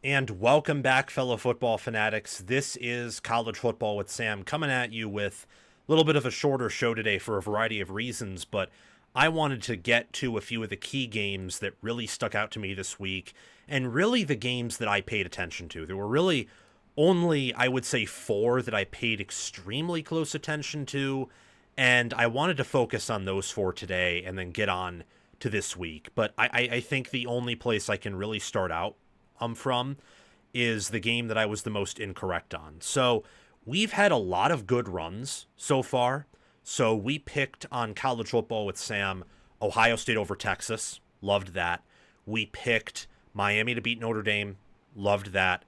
And welcome back, fellow football fanatics. This is College Football with Sam coming at you with a little bit of a shorter show today for a variety of reasons, but I wanted to get to a few of the key games that really stuck out to me this week, and really the games that I paid attention to. There were really only, I would say, four that I paid extremely close attention to, and I wanted to focus on those four today and then get on to this week. But I think the only place I can really start out from is the game that I was the most incorrect on. So we've had a lot of good runs so far. So we picked on College Football with Sam, Ohio State over Texas. Loved that. We picked Miami to beat Notre Dame. Loved that.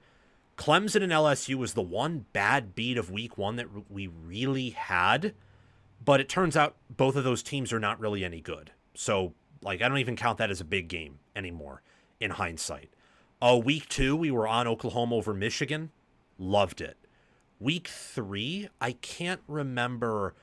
Clemson and LSU was the one bad beat of week one that we really had. But it turns out both of those teams are not really any good. So, I don't even count that as a big game anymore in hindsight. Week two, we were on Oklahoma over Michigan. Loved it. Week three, I can't remember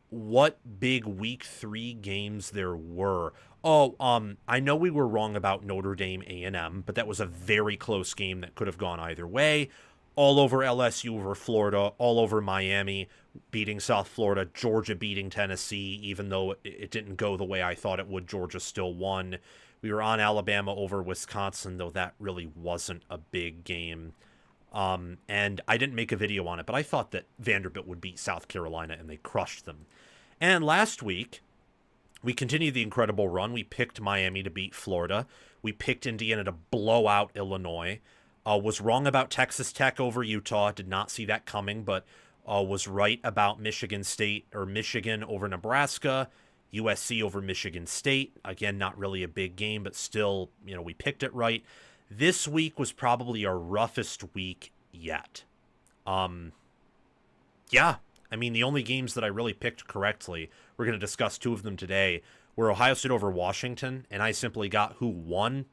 what big week three games there were. I know we were wrong about Notre Dame A&M, but that was a very close game that could have gone either way. All over LSU over Florida, all over Miami beating South Florida, Georgia beating Tennessee, even though it didn't go the way I thought it would. Georgia still won. We were on Alabama over Wisconsin, though that really wasn't a big game. And I didn't make a video on it, but I thought that Vanderbilt would beat South Carolina, and they crushed them. And last week, we continued the incredible run. We picked Miami to beat Florida. We picked Indiana to blow out Illinois. Was wrong about Texas Tech over Utah. Did not see that coming, but was right about Michigan over Nebraska. USC over Michigan State. Again, not really a big game, but still, we picked it right. This week was probably our roughest week yet. The only games that I really picked correctly, we're going to discuss two of them today, were Ohio State over Washington, and I simply got who won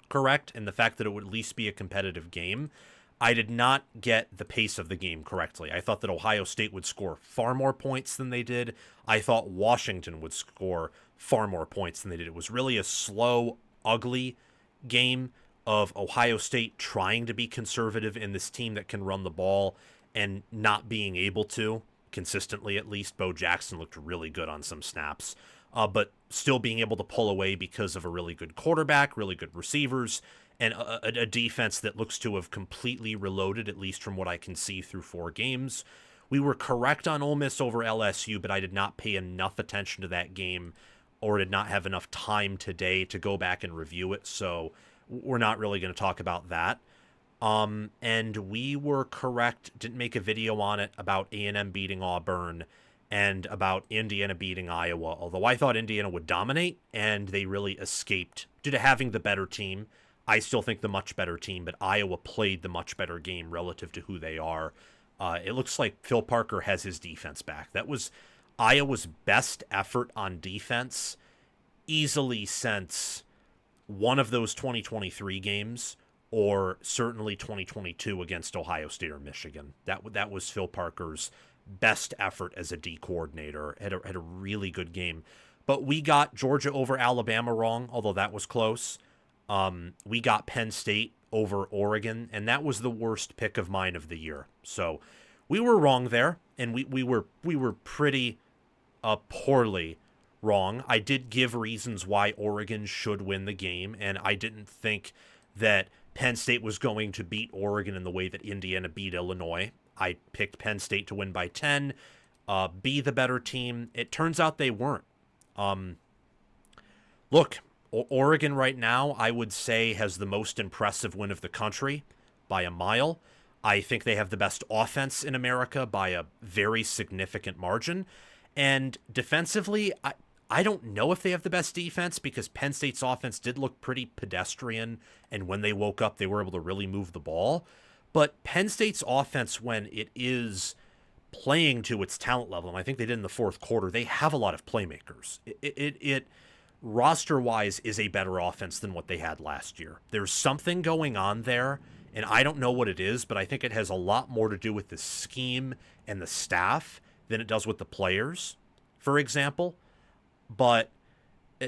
correct, and the fact that it would at least be a competitive game. I did not get the pace of the game correctly. I thought that Ohio State would score far more points than they did. I thought Washington would score far more points than they did. It was really a slow, ugly game of Ohio State trying to be conservative in this team that can run the ball and not being able to, consistently at least. Bo Jackson looked really good on some snaps, but still being able to pull away because of a really good quarterback, really good receivers, and a defense that looks to have completely reloaded, at least from what I can see through four games. We were correct on Ole Miss over LSU, but I did not pay enough attention to that game or did not have enough time today to go back and review it, so we're not really going to talk about that. And we were correct, didn't make a video on it, about A&M beating Auburn and about Indiana beating Iowa, although I thought Indiana would dominate, and they really escaped due to having the better team. I still think the much better team, but Iowa played the much better game relative to who they are. It looks like Phil Parker has his defense back. That was Iowa's best effort on defense easily since one of those 2023 games, or certainly 2022 against Ohio State or Michigan. That was Phil Parker's best effort as a D coordinator. Had a really good game. But we got Georgia over Alabama wrong, although that was close. We got Penn State over Oregon, and that was the worst pick of mine of the year. So we were wrong there, and we were pretty poorly wrong. I did give reasons why Oregon should win the game, and I didn't think that Penn State was going to beat Oregon in the way that Indiana beat Illinois. I picked Penn State to win by 10, be the better team. It turns out they weren't. Look, Oregon right now, I would say, has the most impressive win of the country by a mile. I think they have the best offense in America by a very significant margin. And defensively, I don't know if they have the best defense, because Penn State's offense did look pretty pedestrian, and when they woke up, they were able to really move the ball. But Penn State's offense, when it is playing to its talent level, and I think they did in the fourth quarter, they have a lot of playmakers. It roster-wise is a better offense than what they had last year. There's something going on there, and I don't know what it is, but I think it has a lot more to do with the scheme and the staff than it does with the players, for example. But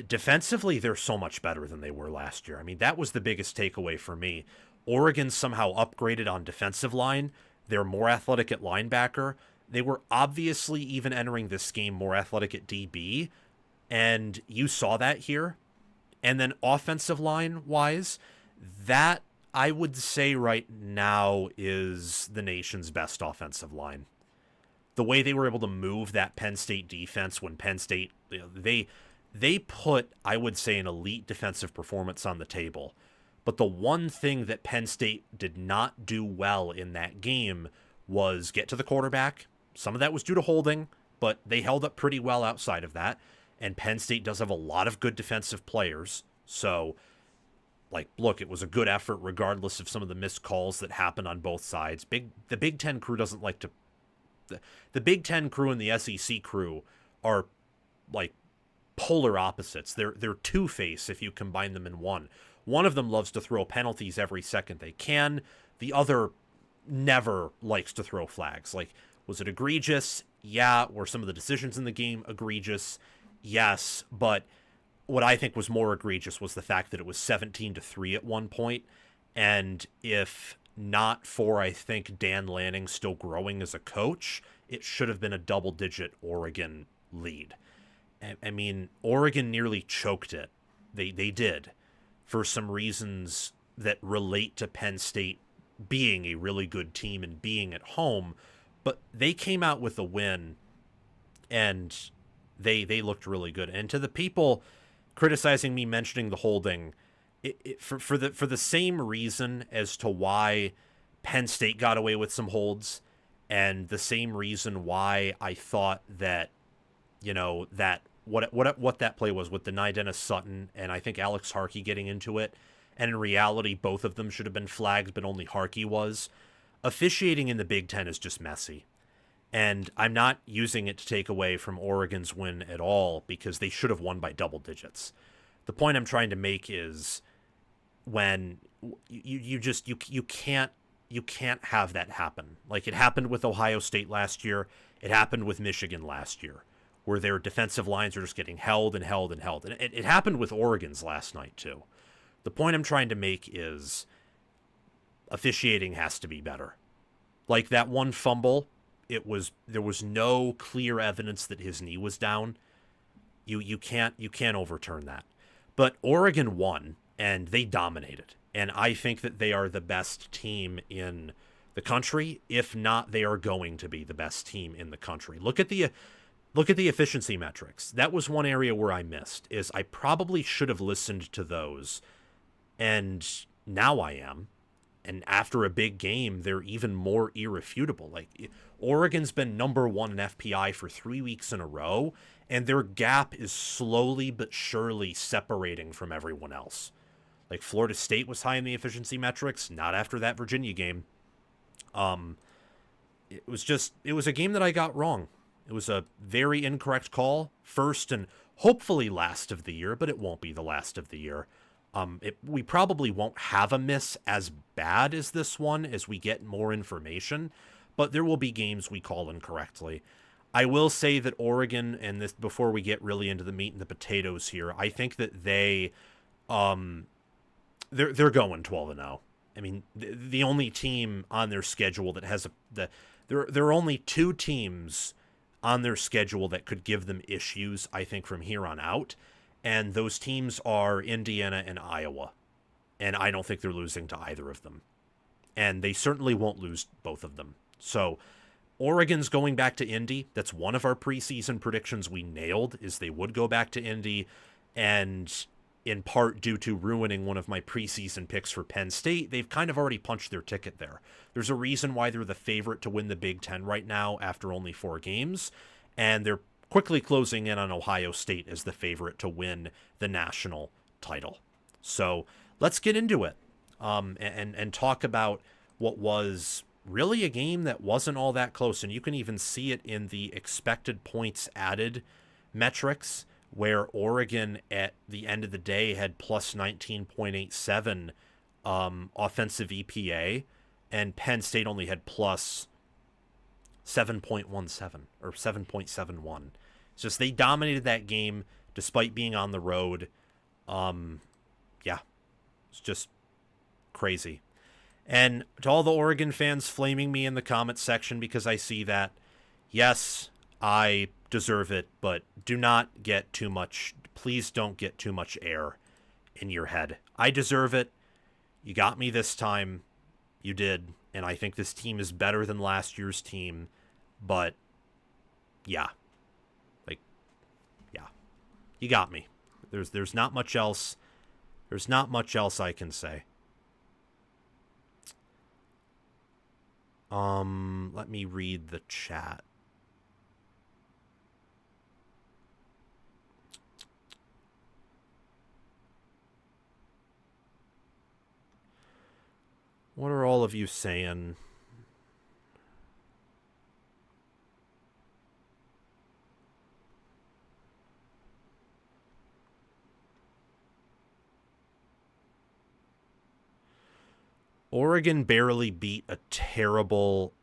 defensively, they're so much better than they were last year. I mean, that was the biggest takeaway for me. Oregon somehow upgraded on defensive line. They're more athletic at linebacker. They were obviously even entering this game more athletic at DB, and you saw that here. And then offensive line wise, that I would say right now is the nation's best offensive line. The way they were able to move that Penn State defense when Penn State, they put, I would say, an elite defensive performance on the table. But the one thing that Penn State did not do well in that game was get to the quarterback. Some of that was due to holding, but they held up pretty well outside of that. And Penn State does have a lot of good defensive players. So, look, it was a good effort regardless of some of the missed calls that happened on both sides. The Big Ten crew doesn't like to... The Big Ten crew and the SEC crew are, polar opposites. They're two-face if you combine them in one. One of them loves to throw penalties every second they can. The other never likes to throw flags. Was it egregious? Yeah. Were some of the decisions in the game egregious? Yes. But what I think was more egregious was the fact that it was 17-3 at one point. And if not for, I think, Dan Lanning still growing as a coach, it should have been a double-digit Oregon lead. I mean, Oregon nearly choked it. They did, for some reasons that relate to Penn State being a really good team and being at home. But they came out with a win, and they looked really good. And to the people criticizing me mentioning the holding, for the same reason as to why Penn State got away with some holds, and the same reason why I thought that, that what that play was with Deni Dennis Sutton and I think Alex Harkey getting into it, and in reality both of them should have been flagged, but only Harkey was. Officiating in the Big Ten is just messy. And I'm not using it to take away from Oregon's win at all, because they should have won by double digits. The point I'm trying to make is when you can't have that happen. It happened with Ohio State last year. It happened with Michigan last year, where their defensive lines are just getting held and held and held. And it happened with Oregon's last night too. The point I'm trying to make is officiating has to be better. That one fumble, there was no clear evidence that his knee was down. You can't overturn that. But Oregon won, and they dominated. And I think that they are the best team in the country. If not, they are going to be the best team in the country. Look at the efficiency metrics. That was one area where I missed, is I probably should have listened to those. And now I am. And after a big game, they're even more irrefutable. Oregon's been number one in FPI for 3 weeks in a row, and their gap is slowly but surely separating from everyone else. Florida State was high in the efficiency metrics, not after that Virginia game. It was a game that I got wrong. It was a very incorrect call, first and hopefully last of the year, but it won't be the last of the year. We probably won't have a miss as bad as this one as we get more information, but there will be games we call incorrectly. I will say that Oregon, and this before we get really into the meat and the potatoes here, I think that they're going 12-0. I mean, the only team on their schedule that has there are only two teams on their schedule that could give them issues, I think, from here on out. And those teams are Indiana and Iowa. And I don't think they're losing to either of them. And they certainly won't lose both of them. So Oregon's going back to Indy. That's one of our preseason predictions we nailed, is they would go back to Indy. And in part due to ruining one of my preseason picks for Penn State, they've kind of already punched their ticket there. There's a reason why they're the favorite to win the Big Ten right now after only 4 games. And they're quickly closing in on Ohio State as the favorite to win the national title. So let's get into it and talk about what was really a game that wasn't all that close. And you can even see it in the expected points added metrics, where Oregon at the end of the day had plus 19.87 offensive EPA, and Penn State only had plus 7.17 or 7.71. It's just they dominated that game despite being on the road. Yeah, it's just crazy. And to all the Oregon fans flaming me in the comments section because I see that, yes, I deserve it, but do not get too much, please don't get too much air in your head. I deserve it. You got me this time. You did. And I think this team is better than last year's team. But, yeah. Like, yeah. You got me. There's not much else. There's not much else I can say. Let me read the chat. What are all of you saying? Oregon barely beat a terrible...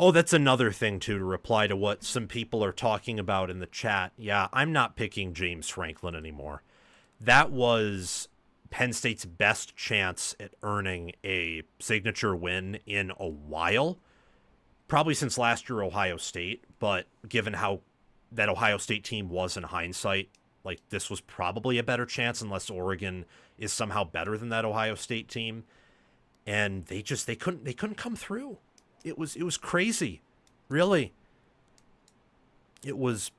Oh, that's another thing, too, to reply to what some people are talking about in the chat. Yeah, I'm not picking James Franklin anymore. That was Penn State's best chance at earning a signature win in a while. Probably since last year Ohio State, but given how that Ohio State team was in hindsight, like this was probably a better chance unless Oregon is somehow better than that Ohio State team. And they couldn't come through. It was crazy. Really. It was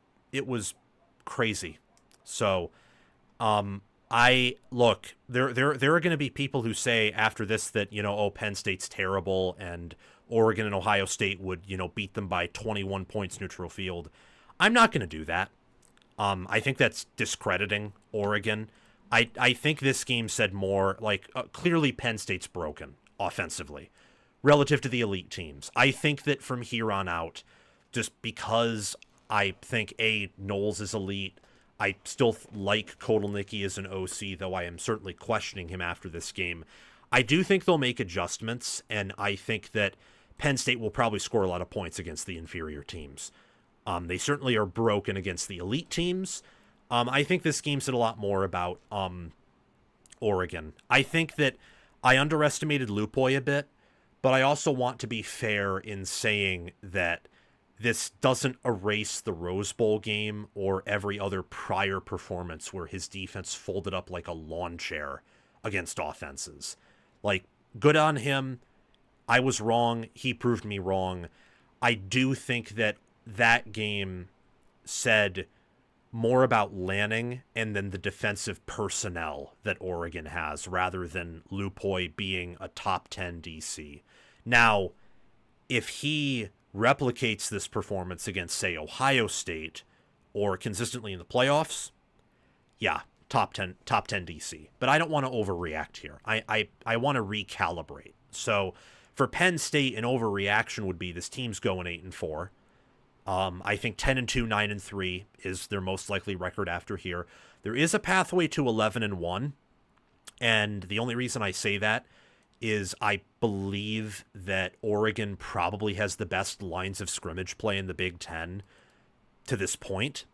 crazy. So, I look, there are going to be people who say after this that, oh, Penn State's terrible and Oregon and Ohio State would, beat them by 21 points neutral field. I'm not going to do that. I think that's discrediting Oregon. I think this game said more like clearly Penn State's broken offensively relative to the elite teams. I think that from here on out, just because I think Knowles is elite, I still like Kotelnicki as an OC, though I am certainly questioning him after this game. I do think they'll make adjustments, and I think that Penn State will probably score a lot of points against the inferior teams. They certainly are broken against the elite teams. I think this game said a lot more about Oregon. I think that I underestimated Lupoy a bit, but I also want to be fair in saying that this doesn't erase the Rose Bowl game or every other prior performance where his defense folded up like a lawn chair against offenses. Like, good on him. I was wrong. He proved me wrong. I do think that that game said more about Lanning and then the defensive personnel that Oregon has rather than Lupoy being a top 10 DC. Now, if he replicates this performance against, say, Ohio State or consistently in the playoffs, yeah, top 10 DC. But I don't want to overreact here. I want to recalibrate. So for Penn State, an overreaction would be this team's going 8-4. I think 10-2, 9-3 is their most likely record after here. There is a pathway to 11-1, and the only reason I say that is I believe that Oregon probably has the best lines of scrimmage play in the Big Ten to this point,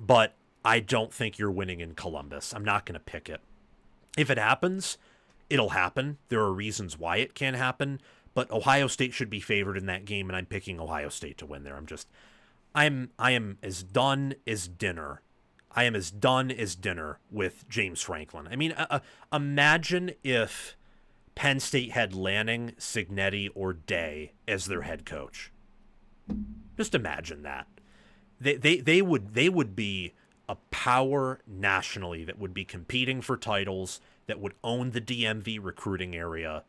but I don't think you're winning in Columbus. I'm not going to pick it. If it happens, it'll happen. There are reasons why it can happen, but Ohio State should be favored in that game, and I'm picking Ohio State to win there. I am as done as dinner. I am as done as dinner with James Franklin. I mean, imagine if Penn State had Lanning, Cignetti, or Day as their head coach. Just imagine that. They would be a power nationally that would be competing for titles, that would own the DMV recruiting area,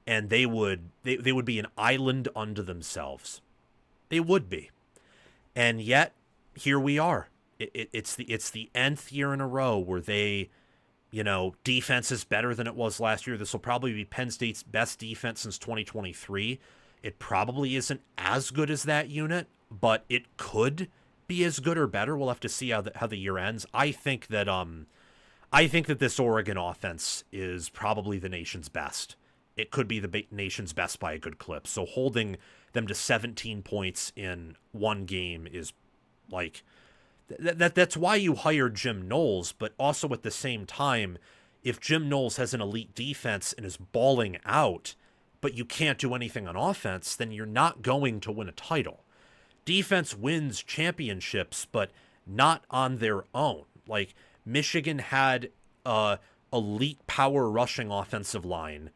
and they would be an island unto themselves. They would be. And yet, here we are. It's the nth year in a row where they, defense is better than it was last year. This will probably be Penn State's best defense since 2023. It probably isn't as good as that unit, but it could be as good or better. We'll have to see how the year ends. I think that this Oregon offense is probably the nation's best it could be the nation's best by a good clip. So holding them to 17 points in one game is like that's why you hired Jim Knowles. But also at the same time, if Jim Knowles has an elite defense and is balling out, but you can't do anything on offense, then you're not going to win a title. Defense wins championships, but not on their own. Like, Michigan had a elite power rushing offensive line,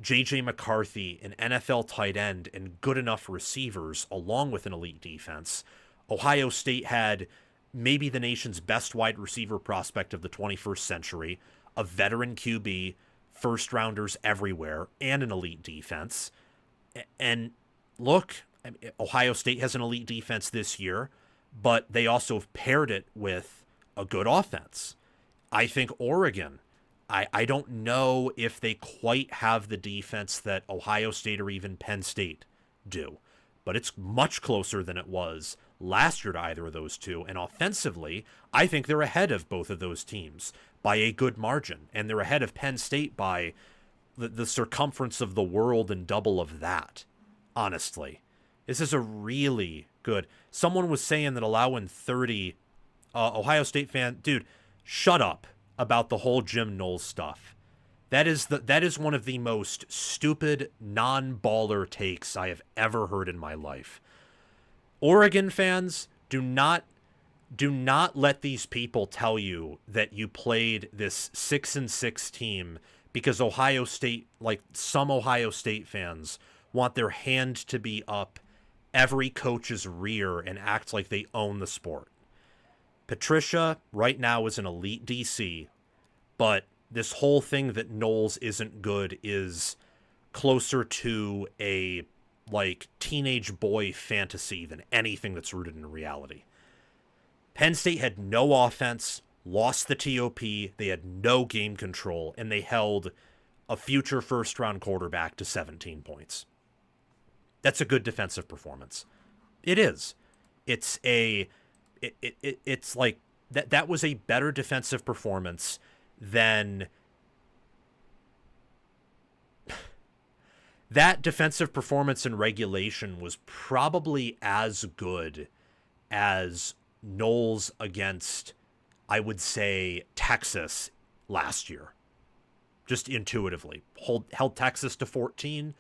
J.J. McCarthy, an NFL tight end, and good enough receivers, along with an elite defense. Ohio State had maybe the nation's best wide receiver prospect of the 21st century, a veteran QB, first rounders everywhere, and an elite defense. And look, Ohio State has an elite defense this year, but they also have paired it with a good offense. I think Oregon, I don't know if they quite have the defense that Ohio State or even Penn State do, but it's much closer than it was last year to either of those two. And offensively, I think they're ahead of both of those teams by a good margin, and they're ahead of Penn State by the circumference of the world and double of that, honestly. This is a really good... Someone was saying that allowing 30... Ohio State fan... Dude, shut up about the whole Jim Knowles stuff. That is one of the most stupid, non-baller takes I have ever heard in my life. Oregon fans, do not let these people tell you that you played this 6-6 team because Ohio State, like some Ohio State fans, want their hand to be up every coach's rear and act like they own the sport. Patricia right now is an elite DC, but this whole thing that Knowles isn't good is closer to a like teenage boy fantasy than anything that's rooted in reality. Penn State had no offense, lost the TOP, they had no game control, and they held a future first-round quarterback to 17 points. That's a good defensive performance. It is. It's like that was a better defensive performance than that defensive performance in regulation was probably as good as Knowles against, I would say, Texas last year. Just intuitively. Held Texas to 14,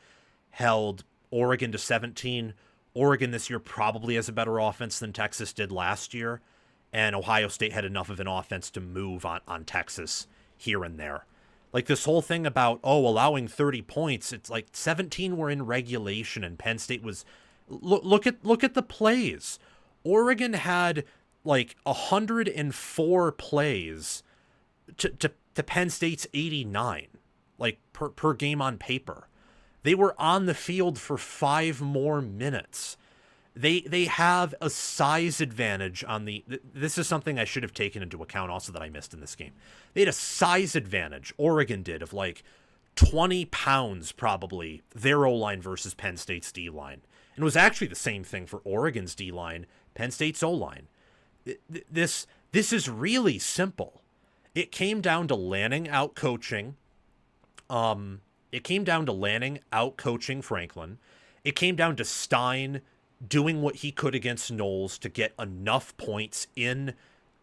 held Oregon to 17. Oregon this year probably has a better offense than Texas did last year, and Ohio State had enough of an offense to move on Texas here and there. Like this whole thing about, allowing 30 points, it's like 17 were in regulation and Penn State was... Look at the plays. Oregon had like 104 plays to Penn State's 89, like per game on paper. They were on the field for 5 more minutes. They have a size advantage on the... This is something I should have taken into account also that I missed in this game. They had a size advantage, Oregon did, of like 20 pounds probably, their O-line versus Penn State's D-line. And it was actually the same thing for Oregon's D-line, Penn State's O-line. This is really simple. It came down to Lanning out-coaching. It came down to Lanning out-coaching Franklin. It came down to Stein doing what he could against Knowles to get enough points in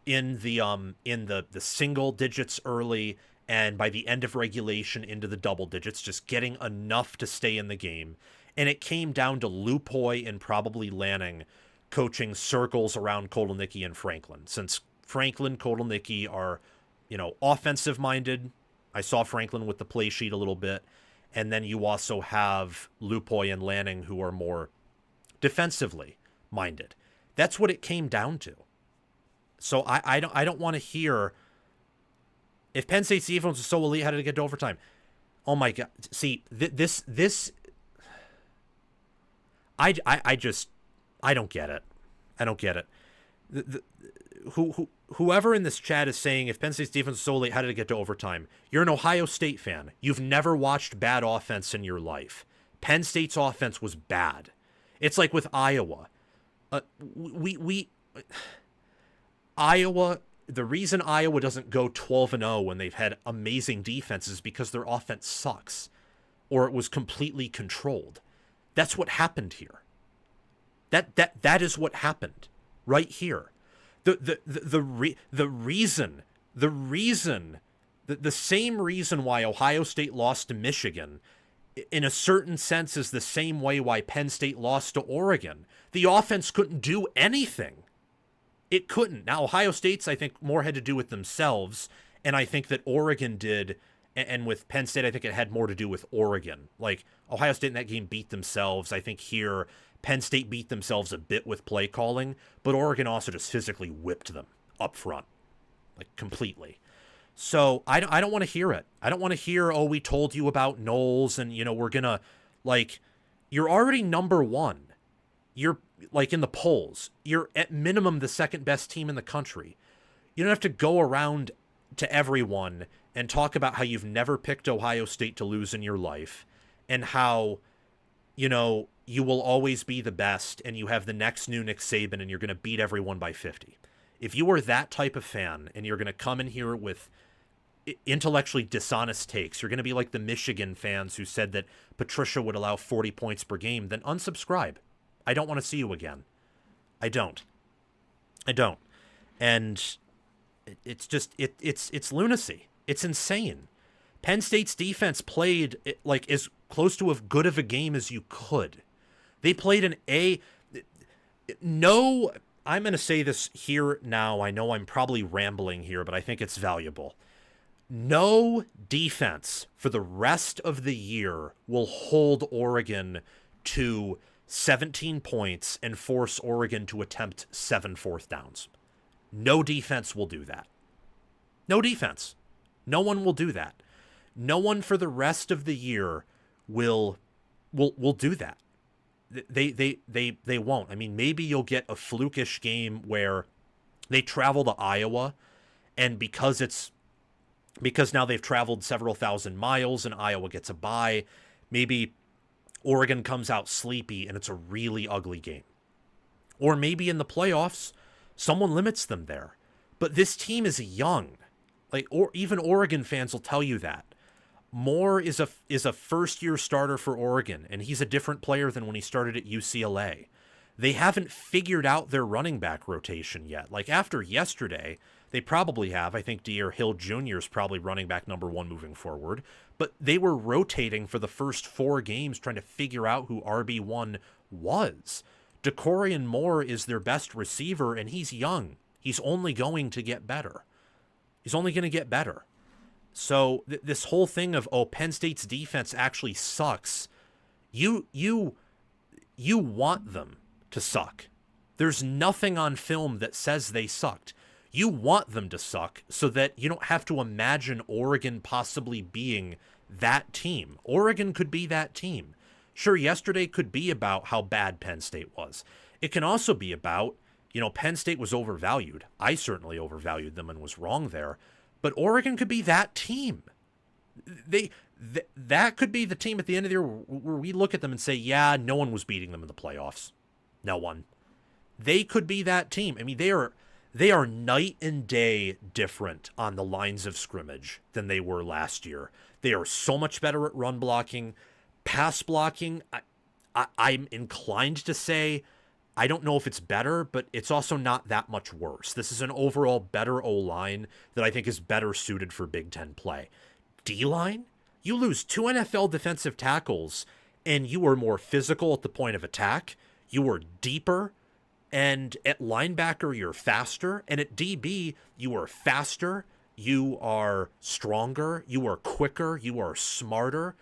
the single digits early, and by the end of regulation into the double digits, just getting enough to stay in the game. And it came down to Lupoy and probably Lanning coaching circles around Kotelnicki and Franklin. Since Franklin, Kotelnicki are, offensive minded. I saw Franklin with the play sheet a little bit. And then you also have Lupoy and Lanning who are more defensively minded. That's what it came down to. So I don't want to hear, if Penn State's defense was so elite, how did it get to overtime? Oh my God. See, this I don't get it. I don't get it. Whoever in this chat is saying if Penn State's defense was so elite, how did it get to overtime? You're an Ohio State fan. You've never watched bad offense in your life. Penn State's offense was bad. It's like with Iowa. Iowa, the reason Iowa doesn't go 12-0 when they've had amazing defenses is because their offense sucks. or it was completely controlled. That's what happened here. That is what happened right here. The same reason why Ohio State lost to Michigan, in a certain sense, is the same way why Penn State lost to Oregon. The offense couldn't do anything. It couldn't. Now, Ohio State's, I think, more had to do with themselves, and I think that Oregon did, and with Penn State, I think it had more to do with Oregon. Like, Ohio State in that game beat themselves. I think here, Penn State beat themselves a bit with play calling, but Oregon also just physically whipped them up front, like, completely. So I don't want to hear it. I don't want to hear, oh, we told you about Knowles and, we're going to, like, you're already number one. You're, like, in the polls. You're at minimum the second best team in the country. You don't have to go around to everyone and talk about how you've never picked Ohio State to lose in your life and how, you will always be the best and you have the next new Nick Saban and you're going to beat everyone by 50. If you are that type of fan and you're going to come in here with intellectually dishonest takes, you're going to be like the Michigan fans who said that Patricia would allow 40 points per game, then unsubscribe. I don't want to see you again. I don't. And it's just, it's lunacy. It's insane. Penn State's defense played like as close to as good of a game as you could. They played I'm going to say this here now. I know I'm probably rambling here, but I think it's valuable. No defense for the rest of the year will hold Oregon to 17 points and force Oregon to attempt 7 fourth downs. No defense will do that. No defense. No one will do that. No one for the rest of the year will do that. They won't. I mean, maybe you'll get a flukish game where they travel to Iowa, and because now they've traveled several thousand miles and Iowa gets a bye, maybe Oregon comes out sleepy and it's a really ugly game. Or maybe in the playoffs, someone limits them there. But this team is young. Or even Oregon fans will tell you that. Moore is a first-year starter for Oregon, and he's a different player than when he started at UCLA. They haven't figured out their running back rotation yet. Like, after yesterday, they probably have. I think De'Aaron Hill Jr. is probably running back number 1 moving forward. But they were rotating for the first 4 games trying to figure out who RB1 was. De'Aaron Moore is their best receiver, and he's young. He's only going to get better. He's only going to get better. So this whole thing of, Penn State's defense actually sucks. You want them to suck. There's nothing on film that says they sucked. You want them to suck so that you don't have to imagine Oregon possibly being that team. Oregon could be that team. Sure, yesterday could be about how bad Penn State was. It can also be about, Penn State was overvalued. I certainly overvalued them and was wrong there. But Oregon could be that team. That could be the team at the end of the year where we look at them and say, yeah, no one was beating them in the playoffs. No one. They could be that team. I mean, they are night and day different on the lines of scrimmage than they were last year. They are so much better at run blocking. Pass blocking, I'm inclined to say, I don't know if it's better, but it's also not that much worse. This is an overall better O-line that I think is better suited for Big Ten play. D-line? You lose 2 NFL defensive tackles, and you are more physical at the point of attack. You are deeper, and at linebacker, you're faster. And at DB, you are faster, you are stronger, you are quicker, you are smarter,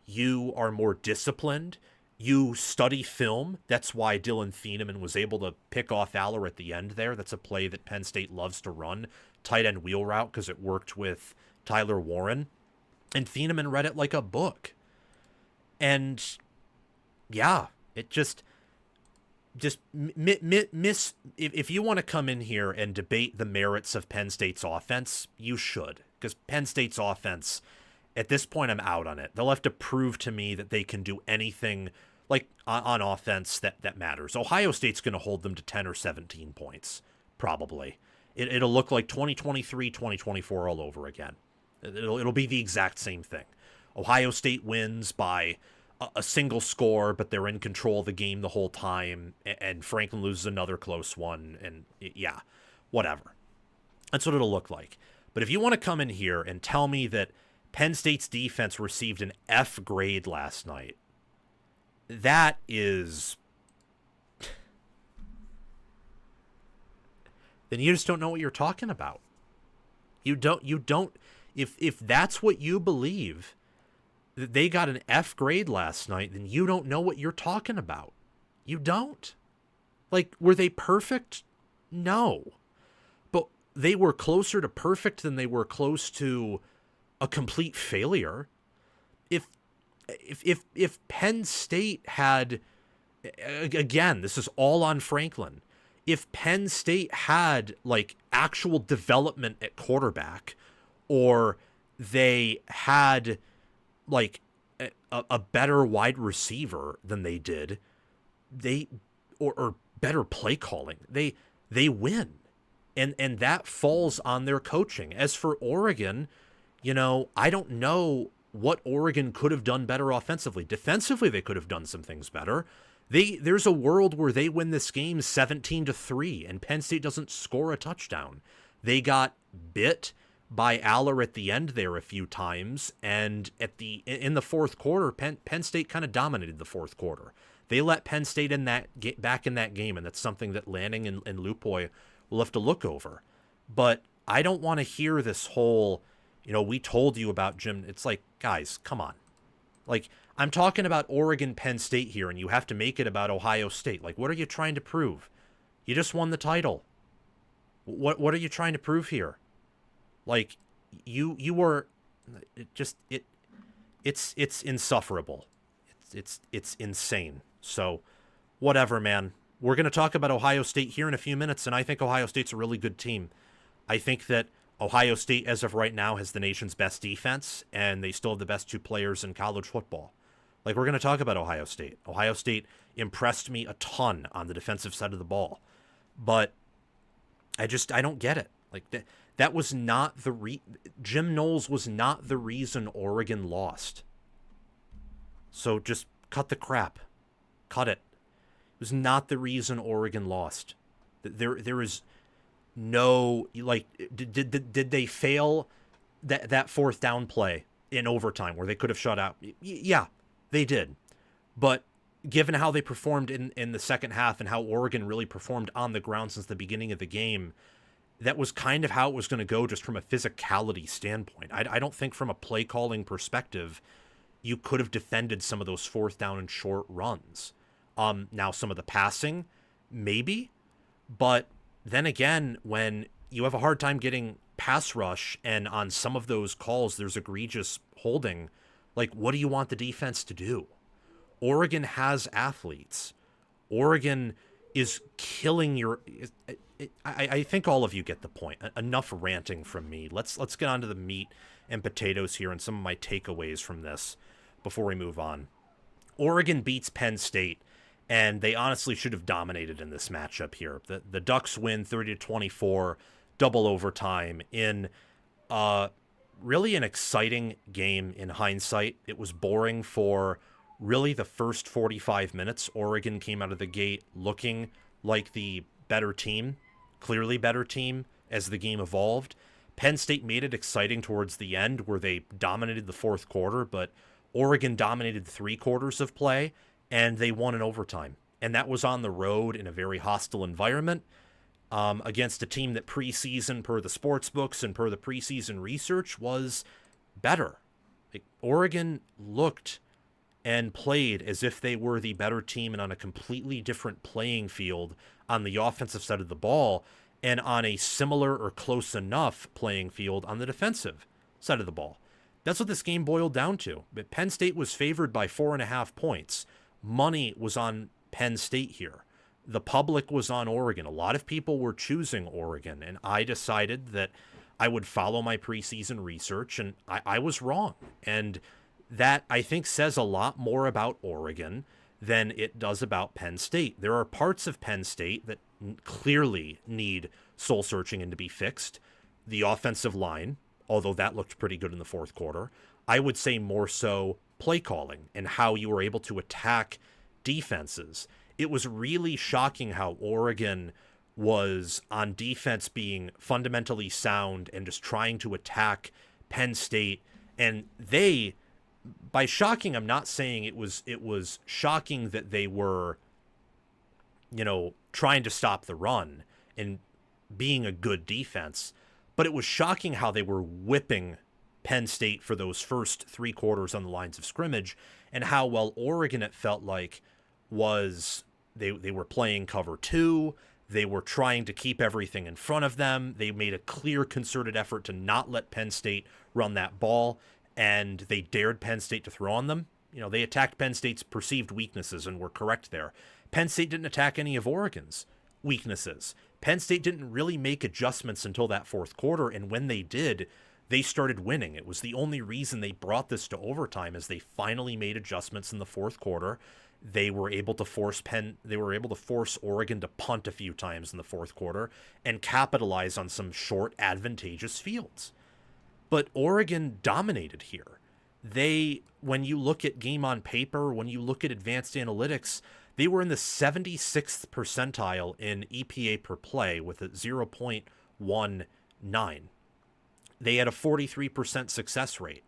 you are more disciplined. You study film. That's why Dylan Thieneman was able to pick off Aller at the end there. That's a play that Penn State loves to run. Tight end wheel route because it worked with Tyler Warren. And Thieneman read it like a book. And yeah, it just if you want to come in here and debate the merits of Penn State's offense, you should. Because Penn State's offense, at this point, I'm out on it. They'll have to prove to me that they can do anything like on offense that matters. Ohio State's going to hold them to 10 or 17 points, probably. It'll look like 2023, 2024 all over again. It'll be the exact same thing. Ohio State wins by a single score, but they're in control of the game the whole time, and Franklin loses another close one, and yeah, whatever. That's what it'll look like. But if you want to come in here and tell me that Penn State's defense received an F grade last night, that is... then you just don't know what you're talking about. You don't, if that's what you believe, that they got an F grade last night, then you don't know what you're talking about. You don't. Like, were they perfect? No. But they were closer to perfect than they were close to a complete failure. If Penn State had, again, this is all on Franklin. If Penn State had like actual development at quarterback, or they had like a better wide receiver than they did, or better play calling, they win. And that falls on their coaching. As for Oregon, I don't know what Oregon could have done better offensively. Defensively, they could have done some things better. There's a world where they win this game 17-3 and Penn State doesn't score a touchdown. They got bit by Aller at the end there a few times, and in the fourth quarter, Penn State kind of dominated the fourth quarter. They let Penn State back in that game, and that's something that Lanning and Lupoy will have to look over. But I don't want to hear this whole, we told you about Jim. It's like, guys, come on. Like, I'm talking about Oregon, Penn State here, and you have to make it about Ohio State. Like, what are you trying to prove? You just won the title. What are you trying to prove here? Like, you were it's insufferable. It's insane. So, whatever, man. We're going to talk about Ohio State here in a few minutes, and I think Ohio State's a really good team. I think that Ohio State, as of right now, has the nation's best defense, and they still have the best two players in college football. Like, we're going to talk about Ohio State. Ohio State impressed me a ton on the defensive side of the ball. But I don't get it. Like, that was not Jim Knowles was not the reason Oregon lost. So just cut the crap. Cut it. It was not the reason Oregon lost. There is no, like, did they fail that fourth down play in overtime where they could have shut out? Yeah, they did. But given how they performed in the second half and how Oregon really performed on the ground since the beginning of the game, that was kind of how it was going to go just from a physicality standpoint. I don't think from a play calling perspective, you could have defended some of those fourth down and short runs. Now some of the passing, maybe, but then again, when you have a hard time getting pass rush and on some of those calls, there's egregious holding, like, what do you want the defense to do? Oregon has athletes. Oregon is killing your... I think all of you get the point. Enough ranting from me. Let's get on to the meat and potatoes here and some of my takeaways from this before we move on. Oregon beats Penn State, and they honestly should have dominated in this matchup here. The Ducks win 30-24, double overtime in really an exciting game in hindsight. It was boring for really the first 45 minutes. Oregon came out of the gate looking like the better team, clearly better team as the game evolved. Penn State made it exciting towards the end where they dominated the fourth quarter, but Oregon dominated 3 quarters of play, and they won in overtime. And that was on the road in a very hostile environment against a team that preseason, per the sports books and per the preseason research, was better. Like, Oregon looked and played as if they were the better team and on a completely different playing field on the offensive side of the ball and on a similar or close enough playing field on the defensive side of the ball. That's what this game boiled down to. But Penn State was favored by 4.5 points. Money was on Penn State here. The public was on Oregon. A lot of people were choosing Oregon, and I decided that I would follow my preseason research, and I was wrong. And that, I think, says a lot more about Oregon than it does about Penn State. There are parts of Penn State that clearly need soul-searching and to be fixed. The offensive line, although that looked pretty good in the fourth quarter. I would say more so play calling and how you were able to attack defenses. It was really shocking how Oregon was on defense being fundamentally sound and just trying to attack Penn State. And they, by shocking, I'm not saying it was shocking that they were, trying to stop the run and being a good defense, but it was shocking how they were whipping Penn State for those first 3 quarters on the lines of scrimmage, and how well Oregon, it felt like, was they were playing cover 2. They were trying to keep everything in front of them. They made a clear concerted effort to not let Penn State run that ball, and they dared Penn State to throw on them. They attacked Penn State's perceived weaknesses and were correct there. Penn State didn't attack any of Oregon's weaknesses. Penn State didn't really make adjustments until that 4th quarter, and when they did, they started winning. It was the only reason they brought this to overtime, as they finally made adjustments in the 4th quarter. They were able to force Oregon to punt a few times in the 4th quarter and capitalize on some short, advantageous fields. But Oregon dominated here. When you look at game on paper, when you look at advanced analytics, they were in the 76th percentile in EPA per play with a 0.19. They had a 43% success rate.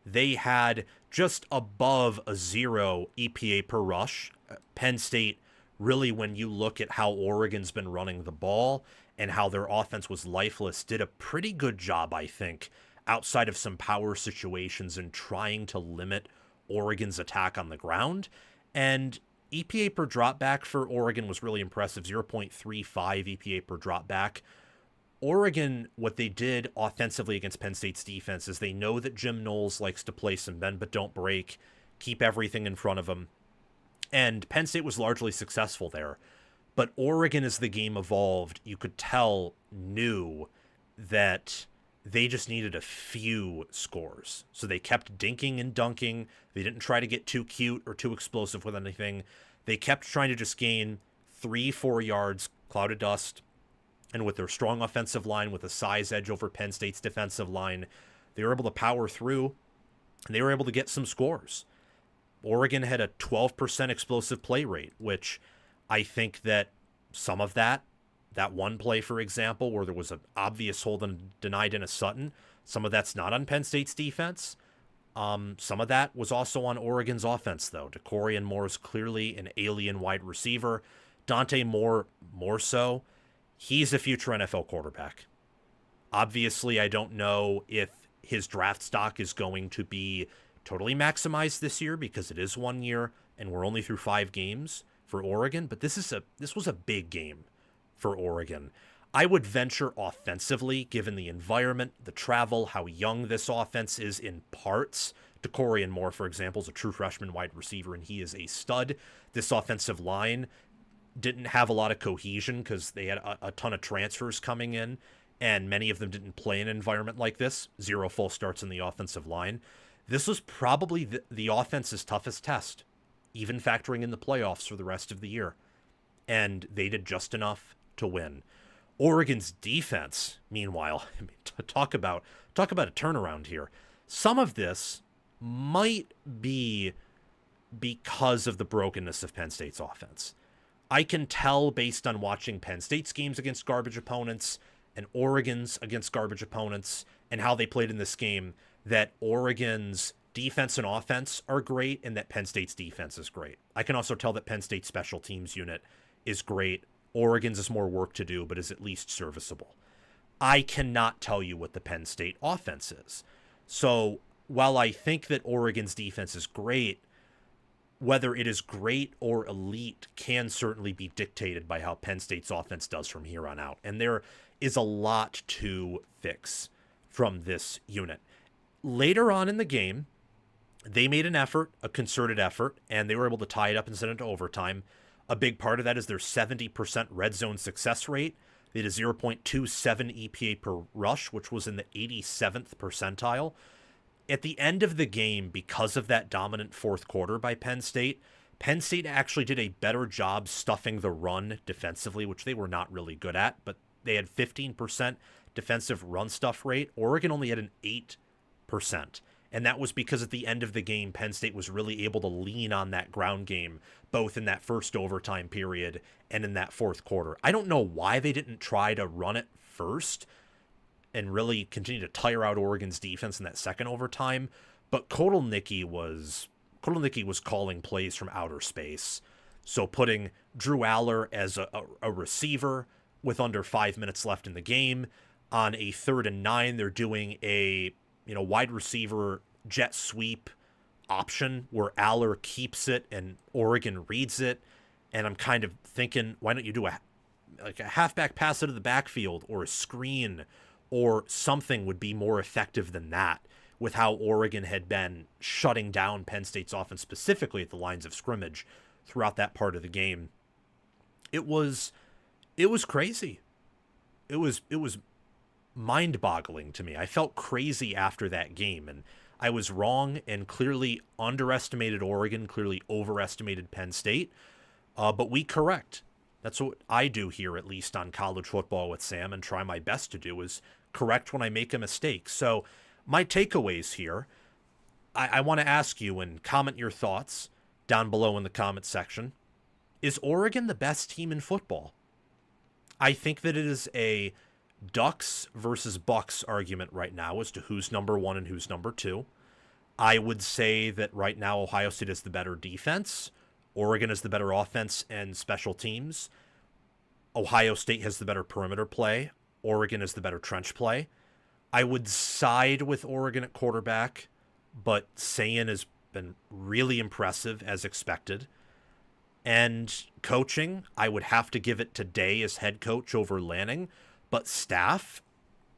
They had just above a 0 EPA per rush. Penn State, really, when you look at how Oregon's been running the ball and how their offense was lifeless, did a pretty good job, I think, outside of some power situations in trying to limit Oregon's attack on the ground. And EPA per dropback for Oregon was really impressive, 0.35 EPA per dropback. Oregon, what they did offensively against Penn State's defense is they know that Jim Knowles likes to play some bend but don't break, keep everything in front of him. And Penn State was largely successful there. But Oregon, as the game evolved, you could tell, knew that they just needed a few scores. So they kept dinking and dunking. They didn't try to get too cute or too explosive with anything. They kept trying to just gain 3-4 yards, cloud of dust. And with their strong offensive line, with a size edge over Penn State's defensive line, they were able to power through, and they were able to get some scores. Oregon had a 12% explosive play rate, which I think that some of that one play, for example, where there was an obvious hold and denied in a Sutton, some of that's not on Penn State's defense. Some of that was also on Oregon's offense, though. Brycen Moore is clearly an alien wide receiver. Dante Moore, more so. He's a future NFL quarterback. Obviously, I don't know if his draft stock is going to be totally maximized this year, because it is 1 year and we're only through 5 games for Oregon. But this was a big game for Oregon. I would venture offensively, given the environment, the travel, how young this offense is in parts. Brycen Moore, for example, is a true freshman wide receiver, and he is a stud. This offensive line didn't have a lot of cohesion because they had a ton of transfers coming in, and many of them didn't play in an environment like this. 0 full starts in the offensive line. This was probably the offense's toughest test, even factoring in the playoffs for the rest of the year. And they did just enough to win. Oregon's defense, meanwhile, talk about a turnaround here. Some of this might be because of the brokenness of Penn State's offense. I can tell based on watching Penn State's games against garbage opponents and Oregon's against garbage opponents and how they played in this game that Oregon's defense and offense are great and that Penn State's defense is great. I can also tell that Penn State's special teams unit is great. Oregon's is more work to do, but is at least serviceable. I cannot tell you what the Penn State offense is. So while I think that Oregon's defense is great, whether it is great or elite can certainly be dictated by how Penn State's offense does from here on out. And there is a lot to fix from this unit. Later on in the game, they made an effort, a concerted effort, and they were able to tie it up and send it to overtime. A big part of that is their 70% red zone success rate. They had a 0.27 EPA per rush, which was in the 87th percentile. At the end of the game, because of that dominant 4th quarter by Penn State actually did a better job stuffing the run defensively, which they were not really good at, but they had 15% defensive run stuff rate. Oregon only had an 8%. And that was because at the end of the game, Penn State was really able to lean on that ground game, both in that first overtime period and in that fourth quarter. I don't know why they didn't try to run it first and really continue to tire out Oregon's defense in that second overtime. But Kotelnicki was calling plays from outer space. So putting Drew Aller as a receiver with under 5 minutes left in the game, on a 3rd and 9, they're doing a wide receiver jet sweep option where Aller keeps it and Oregon reads it. And I'm kind of thinking, why don't you do a halfback pass into the backfield or a screen or something would be more effective than that, with how Oregon had been shutting down Penn State's offense, specifically at the lines of scrimmage throughout that part of the game. It was crazy. It was mind-boggling to me. I felt crazy after that game, and I was wrong and clearly underestimated Oregon, clearly overestimated Penn State, but we correct. That's what I do here, at least on College Football with Sam, and try my best to do, is correct when I make a mistake. So my takeaways here, I want to ask you and comment your thoughts down below in the comment section. Is Oregon the best team in football? I think that it is a Ducks versus Bucks argument right now as to who's number 1 and who's number 2. I would say that right now Ohio State is the better defense. Oregon is the better offense and special teams. Ohio State has the better perimeter play. Oregon is the better trench play. I would side with Oregon at quarterback, but Sayin has been really impressive as expected. And coaching, I would have to give it to Day as head coach over Lanning. But staff,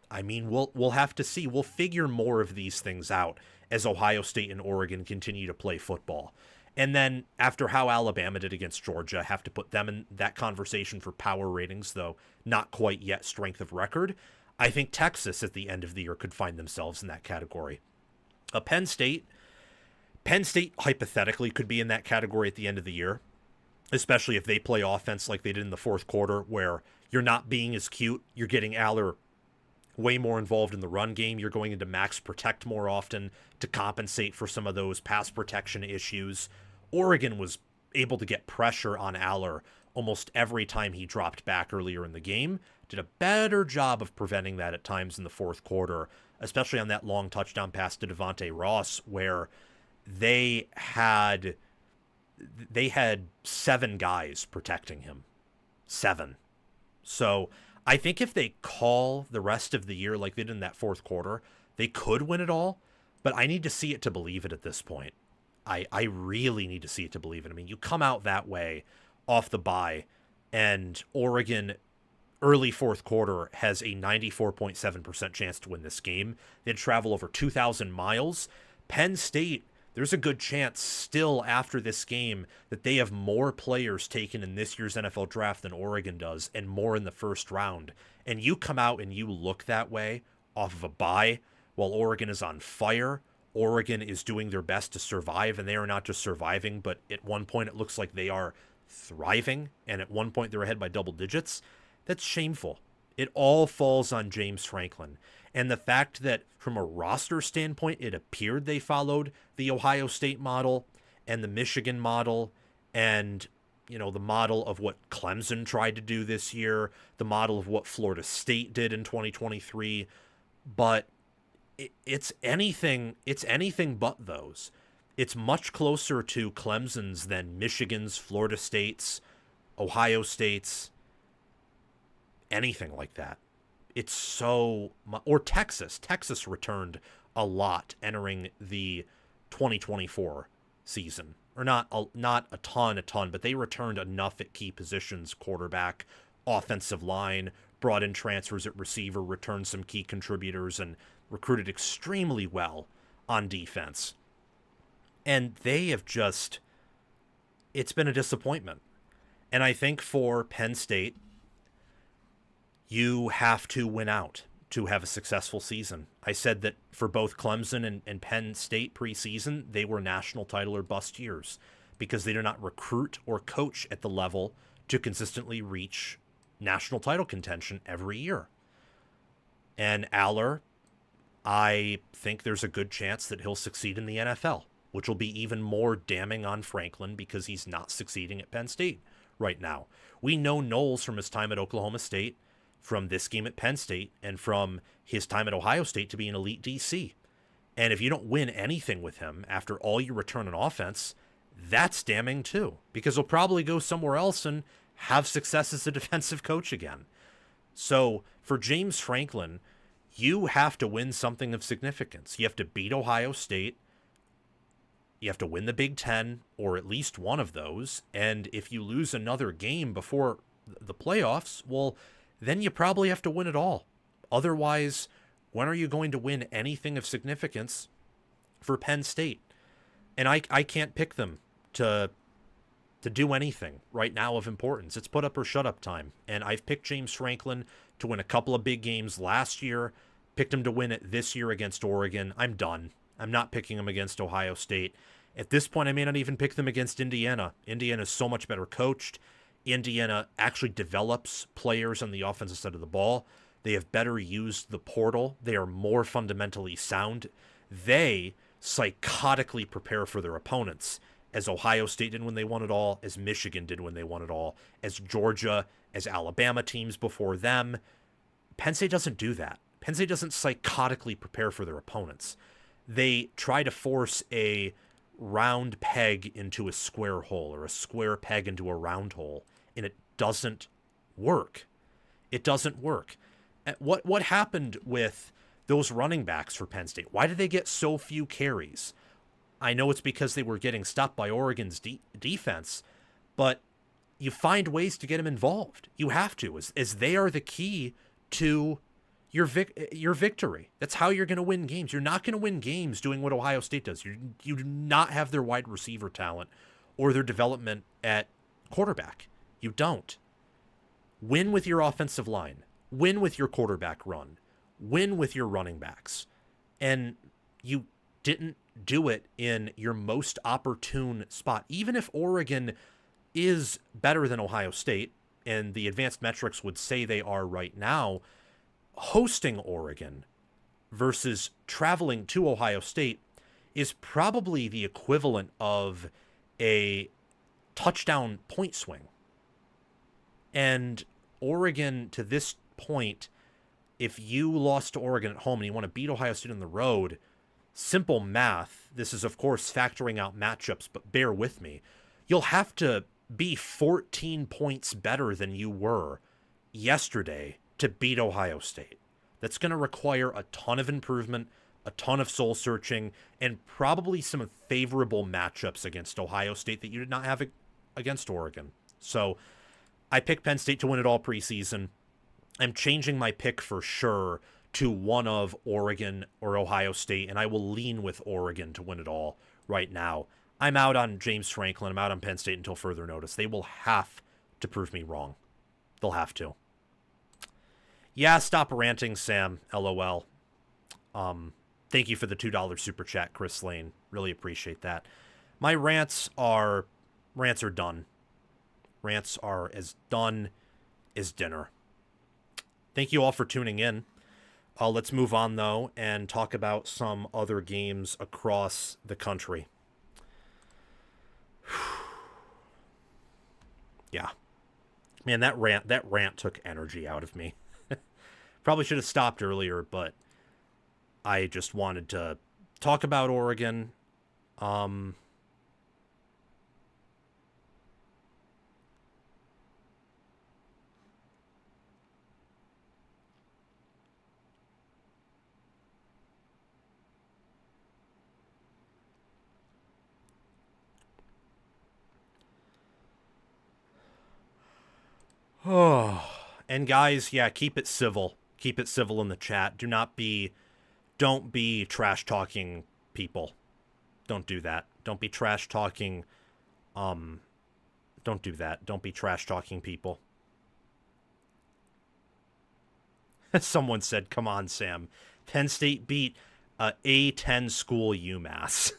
I mean, we'll have to see. We'll figure more of these things out as Ohio State and Oregon continue to play football. And then after how Alabama did against Georgia, have to put them in that conversation for power ratings, though not quite yet strength of record. I think Texas at the end of the year could find themselves in that category. Penn State hypothetically could be in that category at the end of the year, especially if they play offense like they did in the fourth quarter, where you're not being as cute. You're getting Aller way more involved in the run game. You're going into max protect more often to compensate for some of those pass protection issues. Oregon was able to get pressure on Aller almost every time he dropped back earlier in the game. Did a better job of preventing that at times in the fourth quarter, especially on that long touchdown pass to Devontae Ross, where they had 7 guys protecting him. 7. So I think if they call the rest of the year like they did in that fourth quarter, they could win it all, but I need to see it to believe it at this point. I really need to see it to believe it. I mean, you come out that way off the bye, and Oregon early fourth quarter has a 94.7% chance to win this game. They'd travel over 2,000 miles. Penn State, there's a good chance still after this game that they have more players taken in this year's NFL draft than Oregon does, and more in the first round. And you come out and you look that way off of a bye while Oregon is on fire. Oregon is doing their best to survive, and they are not just surviving, but at one point it looks like they are thriving, and at one point they're ahead by double digits. That's shameful. It all falls on James Franklin. And the fact that from a roster standpoint, it appeared they followed the Ohio State model and the Michigan model and, the model of what Clemson tried to do this year, the model of what Florida State did in 2023. But it's anything but those. It's much closer to Clemson's than Michigan's, Florida State's, Ohio State's, anything like that. It's so, or Texas. Texas returned a lot entering the 2024 season, or not a ton, but they returned enough at key positions: quarterback, offensive line, brought in transfers at receiver, returned some key contributors, and recruited extremely well on defense. And they have just, it's been a disappointment. And I think for Penn State, you have to win out to have a successful season. I said that for both Clemson and Penn State preseason, they were national title or bust years because they do not recruit or coach at the level to consistently reach national title contention every year. And Aller, I think there's a good chance that he'll succeed in the NFL, which will be even more damning on Franklin because he's not succeeding at Penn State right now. We know Knowles from his time at Oklahoma State, from this game at Penn State, and from his time at Ohio State to be an elite DC. And if you don't win anything with him after all you return on offense, that's damning too, because he'll probably go somewhere else and have success as a defensive coach again. So for James Franklin, you have to win something of significance. You have to beat Ohio State. You have to win the Big Ten, or at least one of those. And if you lose another game before the playoffs, well, then you probably have to win it all. Otherwise, when are you going to win anything of significance for Penn State? And I can't pick them to do anything right now of importance. It's put up or shut up time. And I've picked James Franklin to win a couple of big games last year, picked him to win it this year against Oregon. I'm done. I'm not picking him against Ohio State. At this point, I may not even pick them against Indiana. Indiana's so much better coached. Indiana actually develops players on the offensive side of the ball. They have better used the portal. They are more fundamentally sound. They psychotically prepare for their opponents, as Ohio State did when they won it all, as Michigan did when they won it all, as Georgia, as Alabama teams before them. Penn State doesn't do that. Penn State doesn't psychotically prepare for their opponents. They try to force a round peg into a square hole, or a square peg into a round hole, and it doesn't work. It doesn't work. What happened with those running backs for Penn State? Why did they get so few carries? I know it's because they were getting stopped by Oregon's defense, but you find ways to get them involved. You have to, as they are the key to your victory. That's how you're going to win games. You're not going to win games doing what Ohio State does. You do not have their wide receiver talent or their development at quarterback. You don't. Win with your offensive line. Win with your quarterback run. Win with your running backs. And you didn't do it in your most opportune spot. Even if Oregon is better than Ohio State, and the advanced metrics would say they are right now, hosting Oregon versus traveling to Ohio State is probably the equivalent of a touchdown point swing. And Oregon, to this point, if you lost to Oregon at home and you want to beat Ohio State on the road, simple math, this is of course factoring out matchups, but bear with me, you'll have to be 14 points better than you were yesterday to beat Ohio State. That's going to require a ton of improvement, a ton of soul searching, and probably some favorable matchups against Ohio State that you did not have against Oregon. So I picked Penn State to win it all preseason. I'm changing my pick for sure to one of Oregon or Ohio State, and I will lean with Oregon to win it all right now. I'm out on James Franklin. I'm out on Penn State until further notice. They will have to prove me wrong. They'll have to. Yeah, stop ranting, Sam. LOL. Thank you for the $2 super chat, Chris Lane. Really appreciate that. My rants are done. Rants are as done as dinner. Thank you all for tuning in. Let's move on, though, and talk about some other games across the country. Yeah. Man, that rant took energy out of me. Probably should have stopped earlier, but I just wanted to talk about Oregon. Oh, and guys, yeah, keep it civil. Keep it civil in the chat. Don't be trash talking people. Don't do that. Don't be trash talking. Don't do that. Don't be trash talking people. Someone said, "Come on, Sam. Penn State beat a A10 school UMass."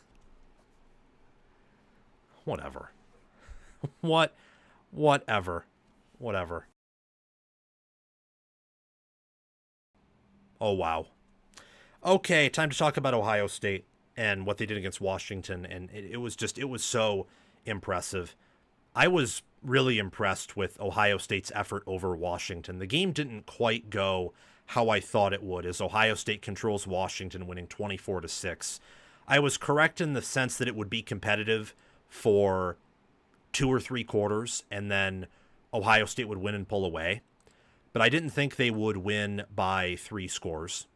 Whatever. Whatever. Oh, wow. Okay, time to talk about Ohio State and what they did against Washington. And it was so impressive. I was really impressed with Ohio State's effort over Washington. The game didn't quite go how I thought it would, as Ohio State controls Washington, winning 24-6. I was correct in the sense that it would be competitive for 2 or 3 quarters, and then Ohio State would win and pull away. But I didn't think they would win by 3 scores.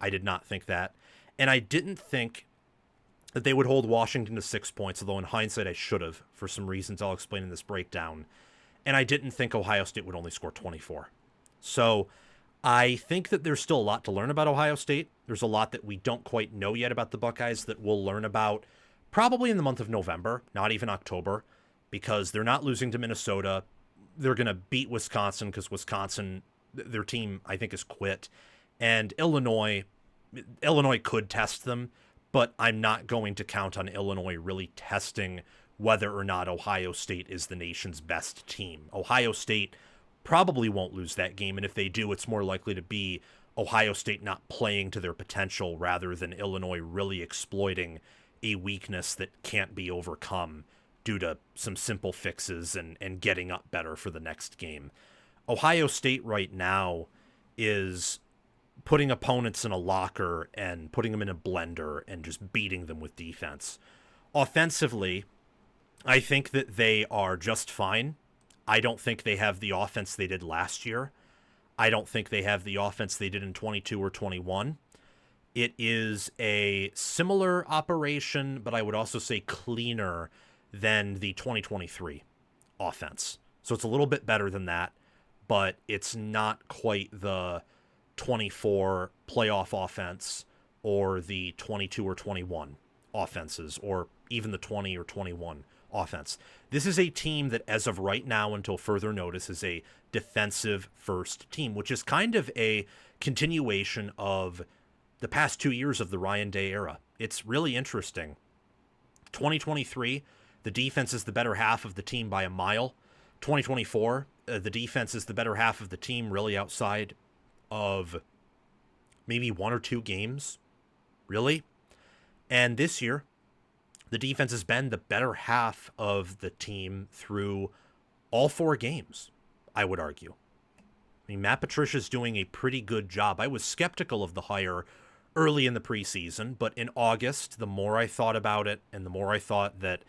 I did not think that. And I didn't think that they would hold Washington to 6 points, although in hindsight I should have, for some reasons I'll explain in this breakdown. And I didn't think Ohio State would only score 24. So I think that there's still a lot to learn about Ohio State. There's a lot that we don't quite know yet about the Buckeyes that we'll learn about probably in the month of November, not even October, because they're not losing to Minnesota. They're going to beat Wisconsin because Wisconsin, their team, I think, is quit. And Illinois could test them, but I'm not going to count on Illinois really testing whether or not Ohio State is the nation's best team. Ohio State probably won't lose that game, and if they do, it's more likely to be Ohio State not playing to their potential rather than Illinois really exploiting a weakness that can't be overcome due to some simple fixes and getting up better for the next game. Ohio State right now is putting opponents in a locker and putting them in a blender and just beating them with defense. Offensively, I think that they are just fine. I don't think they have the offense they did last year. I don't think they have the offense they did in 22 or 21. It is a similar operation, but I would also say cleaner than the 2023 offense. So it's a little bit better than that, but it's not quite the 24 playoff offense or the 22 or 21 offenses or even the 20 or 21 offense. This is a team that, as of right now, until further notice, is a defensive first team, which is kind of a continuation of the past 2 years of the Ryan Day era. It's really interesting. 2023, the defense is the better half of the team by a mile. 2024, the defense is the better half of the team, really outside of maybe 1 or 2 games, really. And this year, the defense has been the better half of the team through all 4 games, I would argue. I mean, Matt Patricia's doing a pretty good job. I was skeptical of the hire early in the preseason, but in August, the more I thought about it and the more I thought that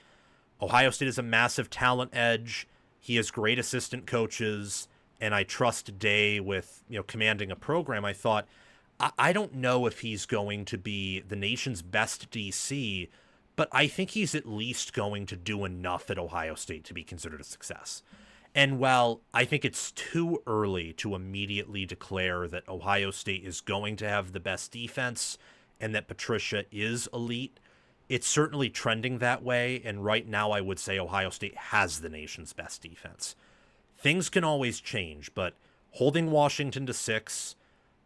Ohio State is a massive talent edge, he has great assistant coaches, and I trust Day with, commanding a program, I thought, I don't know if he's going to be the nation's best DC, but I think he's at least going to do enough at Ohio State to be considered a success. And while I think it's too early to immediately declare that Ohio State is going to have the best defense and that Patricia is elite, it's certainly trending that way. And right now I would say Ohio State has the nation's best defense. Things can always change, but holding Washington to 6,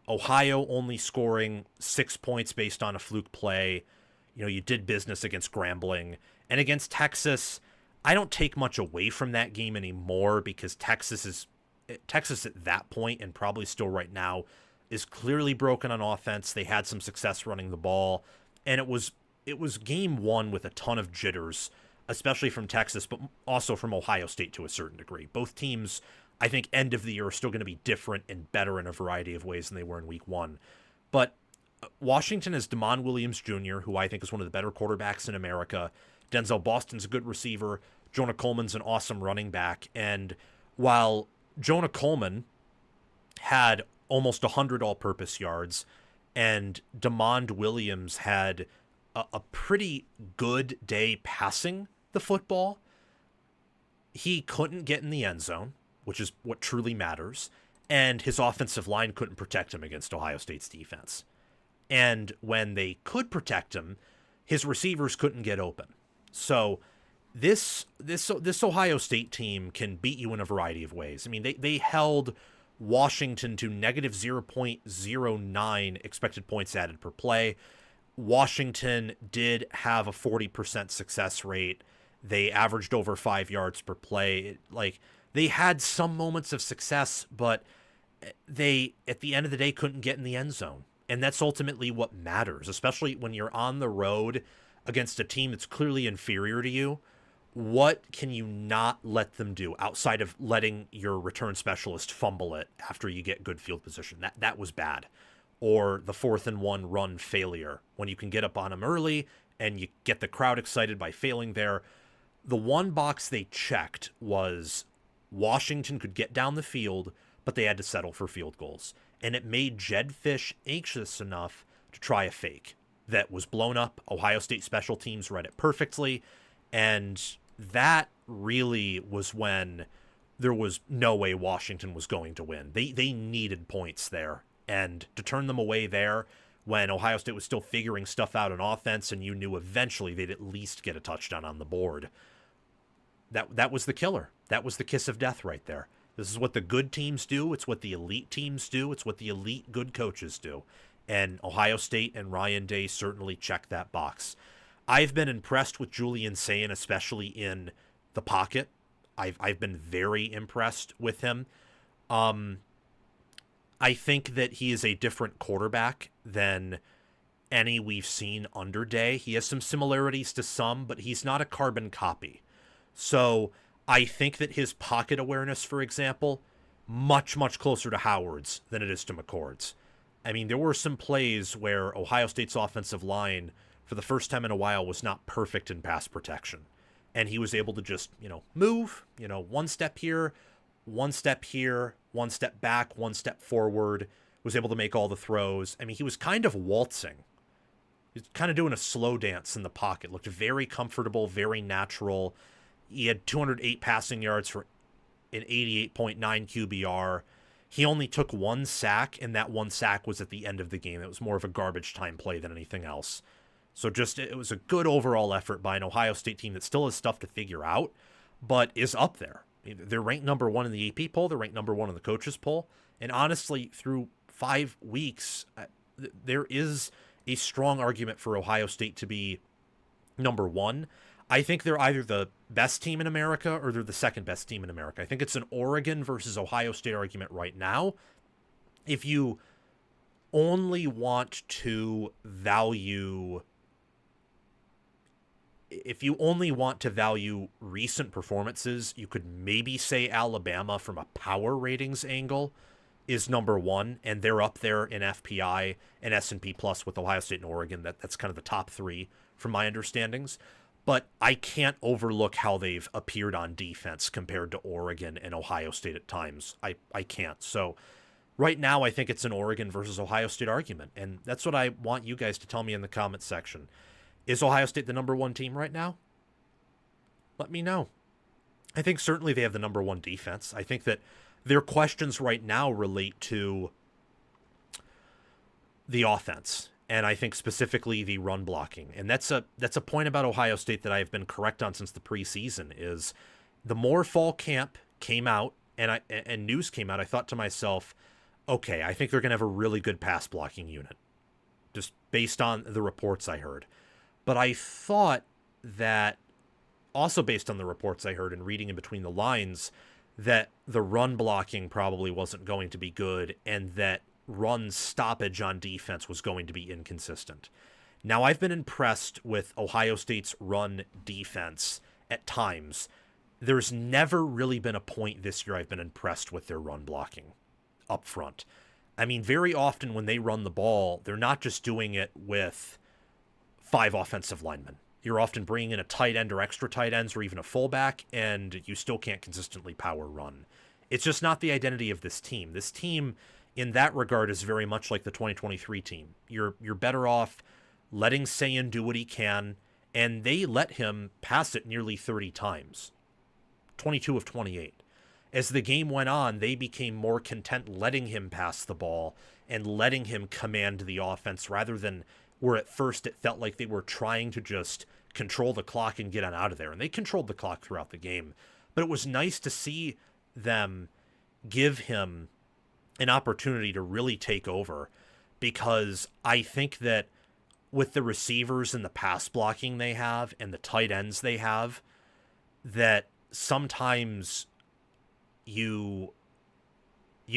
Ohio only scoring 6 points based on a fluke play. You did business against Grambling. And against Texas, I don't take much away from that game anymore because Texas at that point, and probably still right now, is clearly broken on offense. They had some success running the ball, and it was game 1 with a ton of jitters, especially from Texas, but also from Ohio State to a certain degree. Both teams, I think, end of the year are still going to be different and better in a variety of ways than they were in week 1. But Washington has Damon Williams Jr., who I think is one of the better quarterbacks in America. Denzel Boston's a good receiver. Jonah Coleman's an awesome running back. And while Jonah Coleman had almost 100 all-purpose yards and Damon Williams had a pretty good day passing the football, he couldn't get in the end zone, which is what truly matters, and his offensive line couldn't protect him against Ohio State's defense. And when they could protect him, his receivers couldn't get open. So this Ohio State team can beat you in a variety of ways. I mean, they held Washington to negative 0.09 expected points added per play. Washington did have a 40% success rate. They averaged over 5 yards per play. They had some moments of success, but they, at the end of the day, couldn't get in the end zone. And that's ultimately what matters, especially when you're on the road against a team that's clearly inferior to you. What can you not let them do outside of letting your return specialist fumble it after you get good field position? That was bad. Or the 4th and 1 run failure when you can get up on them early and you get the crowd excited by failing there. The one box they checked was Washington could get down the field, but they had to settle for field goals. And it made Jedd Fisch anxious enough to try a fake that was blown up. Ohio State special teams read it perfectly. And that really was when there was no way Washington was going to win. They needed points there. And to turn them away there when Ohio State was still figuring stuff out on offense and you knew eventually they'd at least get a touchdown on the board, that was the killer. That was the kiss of death right there. This is what the good teams do. It's what the elite teams do. It's what the elite good coaches do. And Ohio State and Ryan Day certainly checked that box. I've been impressed with Julian Sayin, especially in the pocket. I've been very impressed with him. I think that he is a different quarterback than any we've seen under Day. He has some similarities to some, but he's not a carbon copy. So I think that his pocket awareness, for example, much, much closer to Howard's than it is to McCord's. I mean, there were some plays where Ohio State's offensive line, for the first time in a while, was not perfect in pass protection. And he was able to just, move, one step here, one step here, one step back, one step forward, was able to make all the throws. I mean, he was kind of waltzing. He was kind of doing a slow dance in the pocket. Looked very comfortable, very natural. He had 208 passing yards for an 88.9 QBR. He only took one sack, and that one sack was at the end of the game. It was more of a garbage time play than anything else. So it was a good overall effort by an Ohio State team that still has stuff to figure out, but is up there. They're ranked number 1 in the AP poll. They're ranked number 1 in the coaches poll. And honestly, through 5 weeks, there is a strong argument for Ohio State to be number 1. I think they're either the best team in America or they're the second best team in America. I think it's an Oregon versus Ohio State argument right now. If you only want to value recent performances, you could maybe say Alabama from a power ratings angle is number 1, and they're up there in FPI and S&P Plus with Ohio State and Oregon. That's kind of the top 3 from my understandings. But I can't overlook how they've appeared on defense compared to Oregon and Ohio State at times. I can't. So right now, I think it's an Oregon versus Ohio State argument. And that's what I want you guys to tell me in the comment section. Is Ohio State the number 1 team right now? Let me know. I think certainly they have the number 1 defense. I think that their questions right now relate to the offense. And I think specifically the run blocking. And that's a point about Ohio State that I have been correct on since the preseason, is the more fall camp came out and news came out, I thought to myself, okay, I think they're going to have a really good pass blocking unit, just based on the reports I heard. But I thought that, also based on the reports I heard and reading in between the lines, that the run blocking probably wasn't going to be good and that run stoppage on defense was going to be inconsistent. Now, I've been impressed with Ohio State's run defense at times. There's never really been a point this year I've been impressed with their run blocking up front. I mean, very often when they run the ball, they're not just doing it with 5 offensive linemen. You're often bringing in a tight end or extra tight ends or even a fullback, and you still can't consistently power run. It's just not the identity of this team. This team, in that regard, is very much like the 2023 team. You're better off letting Sayin do what he can, and they let him pass it nearly 30 times, 22 of 28. As the game went on, they became more content letting him pass the ball and letting him command the offense rather than where at first it felt like they were trying to just control the clock and get on out of there. And they controlled the clock throughout the game. But it was nice to see them give him an opportunity to really take over, because I think that with the receivers and the pass blocking they have and the tight ends they have, that sometimes you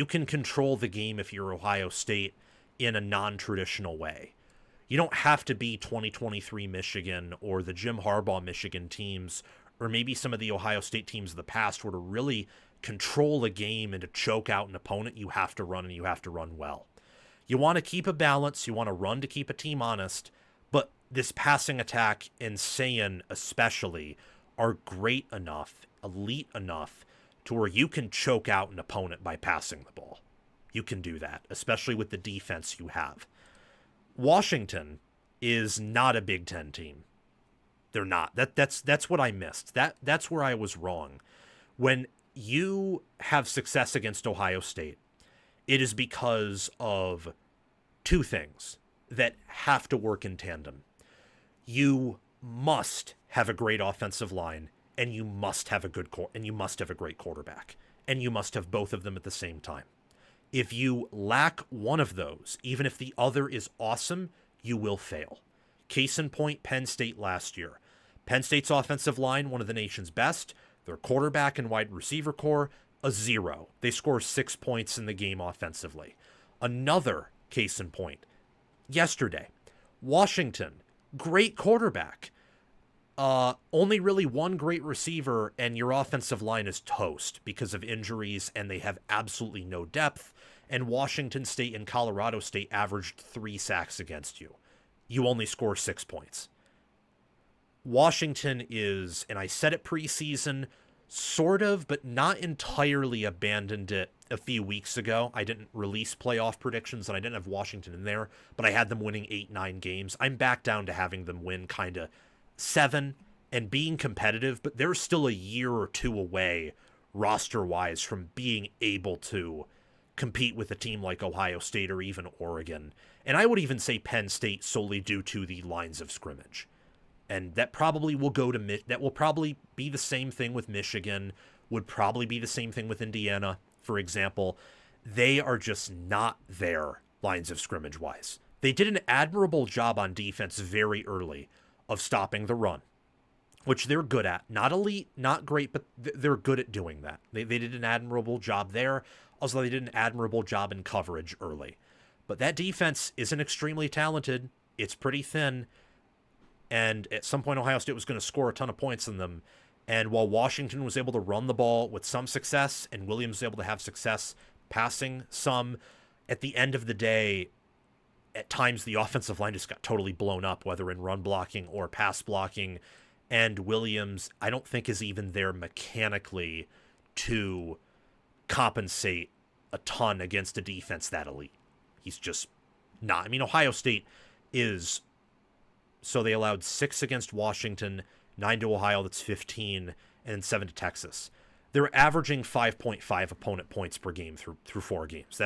can control the game if you're Ohio State in a non-traditional way. You don't have to be 2023 Michigan or the Jim Harbaugh Michigan teams, or maybe some of the Ohio State teams of the past, where to really control a game and to choke out an opponent, you have to run, and you have to run well. You want to keep a balance. You want to run to keep a team honest. But this passing attack and Saiyan especially are great enough, elite enough, to where you can choke out an opponent by passing the ball. You can do that, especially with the defense you have. Washington is not a Big Ten team. They're not. That's what I missed. That's where I was wrong. When you have success against Ohio State, it is because of two things that have to work in tandem. You must have a great offensive line, and you must have a great quarterback, and you must have both of them at the same time. If you lack one of those, even if the other is awesome, you will fail. Case in point, Penn State last year. Penn State's offensive line, one of the nation's best. Their quarterback and wide receiver core, a 0. They score 6 points in the game offensively. Another case in point, yesterday, Washington, great quarterback. Only really one great receiver, and your offensive line is toast because of injuries, and they have absolutely no depth. And Washington State and Colorado State averaged 3 sacks against you. You only score 6 points. Washington is, and I said it preseason, sort of, but not entirely abandoned it a few weeks ago. I didn't release playoff predictions, and I didn't have Washington in there, but I had them winning 8-9 games. I'm back down to having them win kind of 7 and being competitive, but they're still a year or two away roster-wise from being able to compete with a team like Ohio State or even Oregon. And I would even say Penn State solely due to the lines of scrimmage. And that probably will that will probably be the same thing with Michigan, would probably be the same thing with Indiana, for example. They are just not there lines of scrimmage-wise. They did an admirable job on defense very early of stopping the run, which they're good at. Not elite, not great, but they're good at doing that. They did an admirable job there. Also, they did an admirable job in coverage early. But that defense isn't extremely talented. It's pretty thin. And at some point, Ohio State was going to score a ton of points in them. And while Washington was able to run the ball with some success, and Williams was able to have success passing some, at the end of the day, at times the offensive line just got totally blown up, whether in run blocking or pass blocking. And Williams, I don't think, is even there mechanically to compensate a ton against a defense that elite. He's just not. I mean, Ohio State is... So they allowed 6 against Washington, 9 to Ohio, that's 15, and then 7 to Texas. They're averaging 5.5 opponent points per game through 4 games.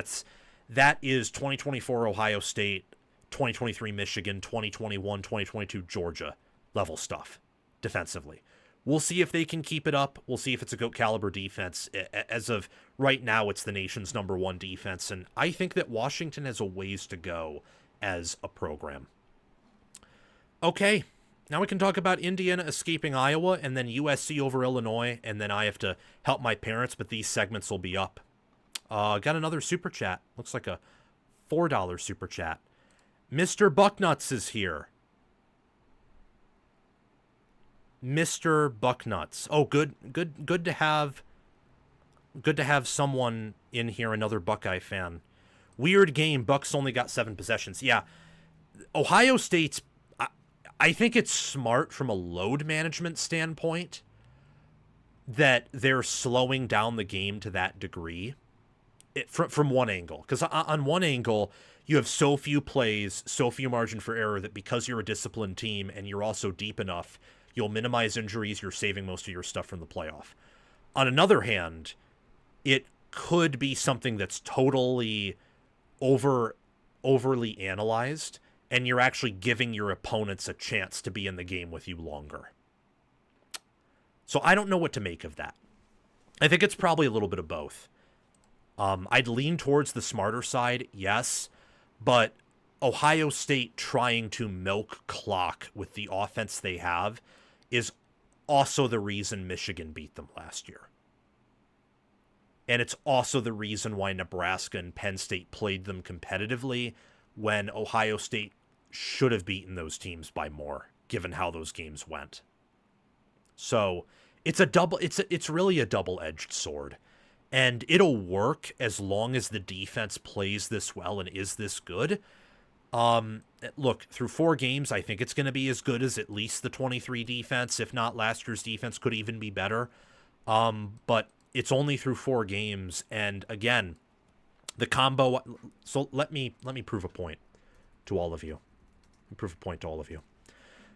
That is 2024 Ohio State, 2023 Michigan, 2021, 2022 Georgia level stuff defensively. We'll see if they can keep it up. We'll see if it's a GOAT caliber defense. As of right now, it's the nation's #1 defense, and I think that Washington has a ways to go as a program. Okay, now we can talk about Indiana escaping Iowa, and then USC over Illinois, and then I have to help my parents, but these segments will be up. Got another super chat. Looks like a $4 super chat. Mr. Bucknuts is here. Mr. Bucknuts. Oh, good to have someone in here, another Buckeye fan. Weird game. Bucks only got 7 possessions. Yeah, Ohio State's. I think it's smart from a load management standpoint that they're slowing down the game to that degree from one angle. Because on one angle, you have so few plays, so few margin for error that because you're a disciplined team and you're also deep enough, you'll minimize injuries, you're saving most of your stuff from the playoff. On another hand, it could be something that's totally overly analyzed, and you're actually giving your opponents a chance to be in the game with you longer. So I don't know what to make of that. I think it's probably a little bit of both. I'd lean towards the smarter side, yes, but Ohio State trying to milk clock with the offense they have is also the reason Michigan beat them last year. And it's also the reason why Nebraska and Penn State played them competitively when Ohio State should have beaten those teams by more, given how those games went. So it's really a double-edged sword. And it'll work as long as the defense plays this well and is this good. Look, through 4 games, I think it's going to be as good as at least the 23 defense. If not, last year's defense could even be better. But it's only through 4 games. And again, the combo. So let me prove a point to all of you.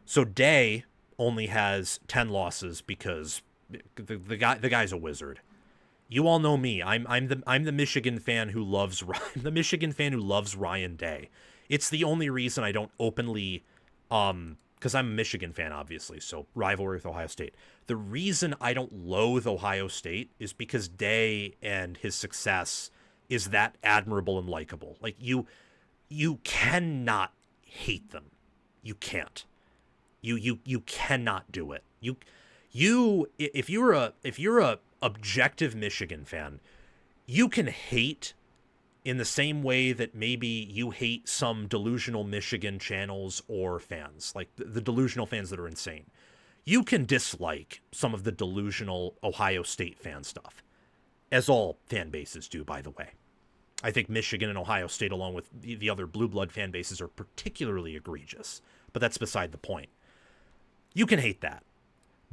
So Day only has 10 losses because the guy's a wizard. You all know me. I'm the Michigan fan who loves Ryan Day. It's the only reason I don't openly, because I'm a Michigan fan, obviously, so rivalry with Ohio State. The reason I don't loathe Ohio State is because Day and his success is that admirable and likable. Like you cannot hate them. You can't. You cannot do it. If you're a objective Michigan fan, you can hate in the same way that maybe you hate some delusional Michigan channels or fans, like the delusional fans that are insane. You can dislike some of the delusional Ohio State fan stuff, as all fan bases do, by the way. I think Michigan and Ohio State, along with the other blue blood fan bases, are particularly egregious, but that's beside the point. You can hate that,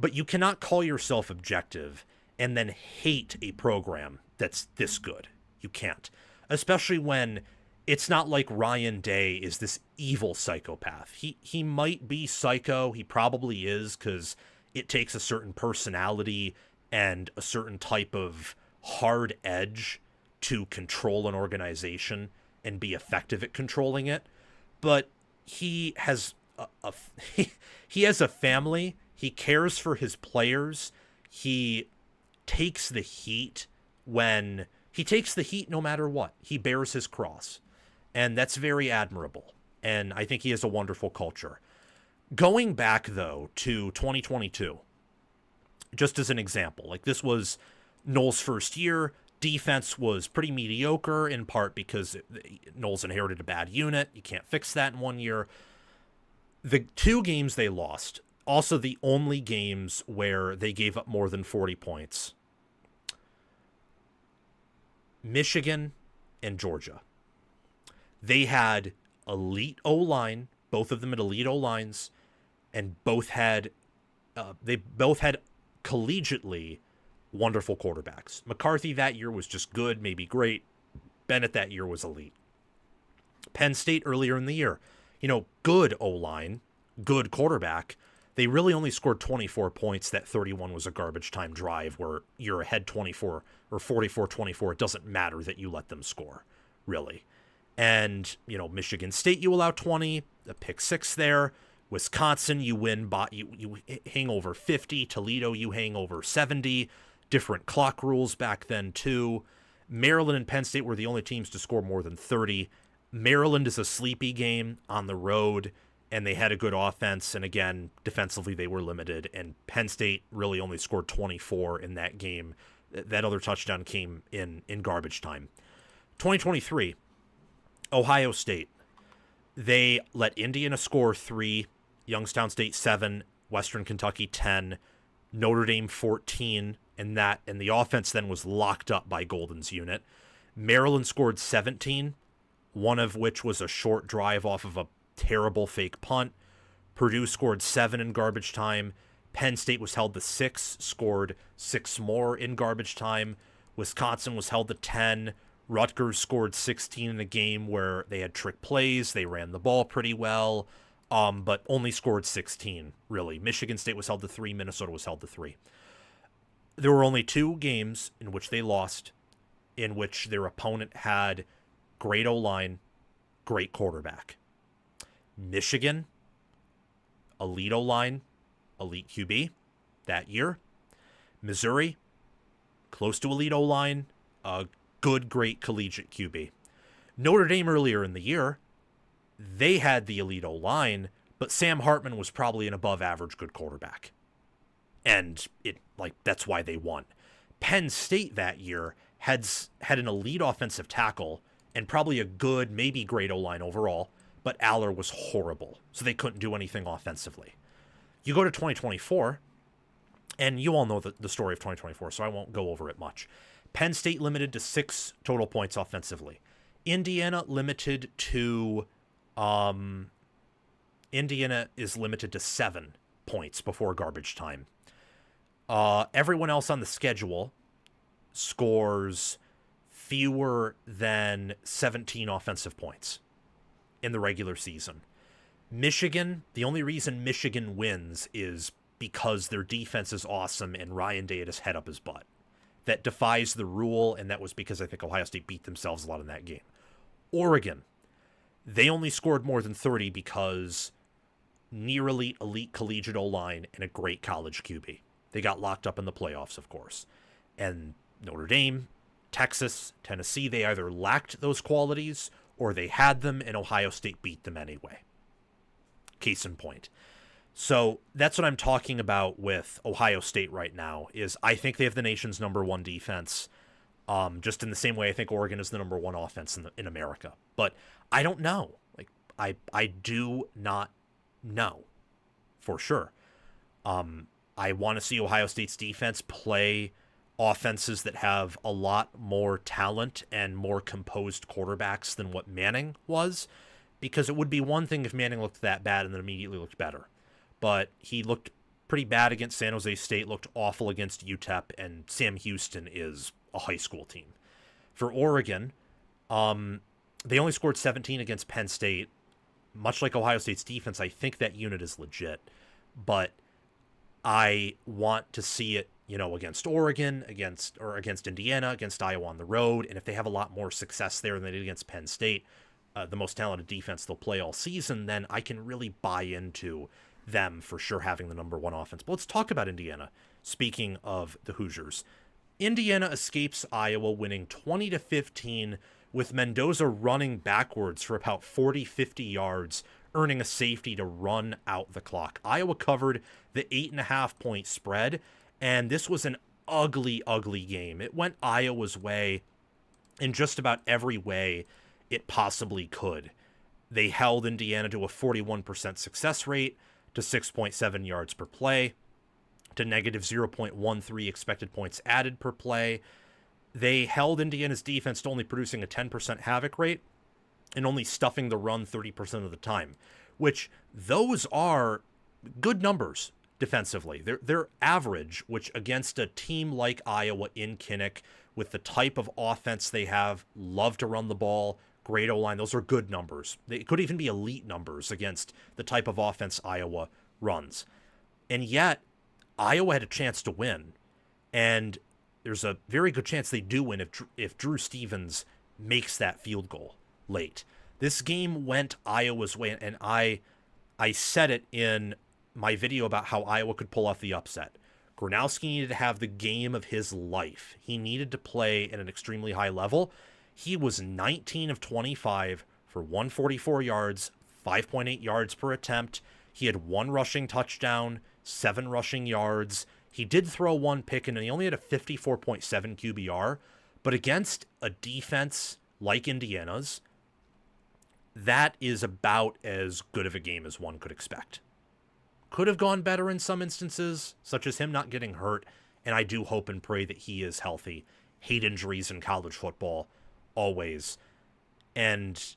but you cannot call yourself objective and then hate a program that's this good. You can't. Especially when it's not like Ryan Day is this evil psychopath. He might be psycho. He probably is, because it takes a certain personality and a certain type of hard edge to control an organization and be effective at controlling it. But he has he has a family. He cares for his players. He takes the heat no matter what. He bears his cross. And that's very admirable. And I think he has a wonderful culture. Going back, though, to 2022, just as an example, like this was Noel's first year. Defense was pretty mediocre, in part because Noel's inherited a bad unit. You can't fix that in 1 year. The 2 games they lost, also the only games where they gave up more than 40 points. Michigan and Georgia. They had elite O-line, both of them had elite O-lines, and they both had collegiately wonderful quarterbacks. McCarthy that year was just good, maybe great. Bennett that year was elite. Penn State earlier in the year, good O-line, good quarterback. They really only scored 24 points. That 31 was a garbage time drive where you're ahead 24 or 44-24. It doesn't matter that you let them score, really. And, Michigan State, you allow 20, a pick 6 there. Wisconsin, you win, you hang over 50. Toledo, you hang over 70. Different clock rules back then, too. Maryland and Penn State were the only teams to score more than 30. Maryland is a sleepy game on the road, and they had a good offense. And again, defensively, they were limited. And Penn State really only scored 24 in that game. That other touchdown came in garbage time. 2023, Ohio State. They let Indiana score 3, Youngstown State 7, Western Kentucky 10, Notre Dame 14, and the offense then was locked up by Golden's unit. Maryland scored 17, one of which was a short drive off of a terrible fake punt. Purdue scored 7 in garbage time. Penn State was held to 6, scored 6 more in garbage time. Wisconsin was held to 10. Rutgers scored 16 in a game where they had trick plays. They ran the ball pretty well, but only scored 16, really. Michigan State was held to 3. Minnesota was held to 3. There were only 2 games in which they lost, in which their opponent had great O-line, great quarterback. Michigan, elite O-line, elite QB that year. Missouri, close to elite O-line, good, great collegiate QB. Notre Dame earlier in the year, they had the elite O-line, but Sam Hartman was probably an above average good quarterback. And that's why they won. Penn State that year had an elite offensive tackle and probably a good, maybe great O-line overall, but Aller was horrible, so they couldn't do anything offensively. You go to 2024, and you all know the story of 2024, so I won't go over it much. Penn State limited to 6 total points offensively. Indiana is limited to 7 points before garbage time. Everyone else on the schedule scores fewer than 17 offensive points in the regular season. Michigan, the only reason Michigan wins is because their defense is awesome and Ryan Day had his head up his butt. That defies the rule, and that was because I think Ohio State beat themselves a lot in that game. Oregon, they only scored more than 30 because near elite collegiate O-line and a great college QB. They got locked up in the playoffs, of course. And Notre Dame, Texas, Tennessee, they either lacked those qualities or they had them and Ohio State beat them anyway. Case in point. So that's what I'm talking about with Ohio State right now, is I think they have the nation's number 1 defense, just in the same way I think Oregon is the number 1 offense in America. But I don't know. Like I do not know for sure. I want to see Ohio State's defense play offenses that have a lot more talent and more composed quarterbacks than what Manning was, because it would be one thing if Manning looked that bad and then immediately looked better. But he looked pretty bad against San Jose State, looked awful against UTEP, and Sam Houston is a high school team. For Oregon, they only scored 17 against Penn State. Much like Ohio State's defense, I think that unit is legit. But I want to see it, against Oregon, against Indiana, against Iowa on the road. And if they have a lot more success there than they did against Penn State, the most talented defense they'll play all season, then I can really buy into them for sure having the number 1 offense. But let's talk about Indiana. Speaking of the Hoosiers, Indiana escapes Iowa winning 20-15 with Mendoza running backwards for about 40-50 yards, earning a safety to run out the clock. Iowa covered the 8.5 point spread, and this was an ugly, ugly game. It went Iowa's way in just about every way it possibly could. They held Indiana to a 41% success rate, to 6.7 yards per play, to negative 0.13 expected points added per play. They held Indiana's defense to only producing a 10% havoc rate and only stuffing the run 30% of the time, which those are good numbers defensively. They're average, which against a team like Iowa in Kinnick, with the type of offense they have, love to run the ball, great O-line, those are good numbers. They could even be elite numbers against the type of offense Iowa runs. And yet, Iowa had a chance to win. And there's a very good chance they do win if Drew Stevens makes that field goal late. This game went Iowa's way, and I said it in my video about how Iowa could pull off the upset. Gronowski needed to have the game of his life. He needed to play at an extremely high level. He was 19 of 25 for 144 yards, 5.8 yards per attempt. He had 1 rushing touchdown, 7 rushing yards. He did throw 1 pick, and he only had a 54.7 QBR. But against a defense like Indiana's, that is about as good of a game as one could expect. Could have gone better in some instances, such as him not getting hurt, and I do hope and pray that he is healthy. Hate injuries in college football, always. And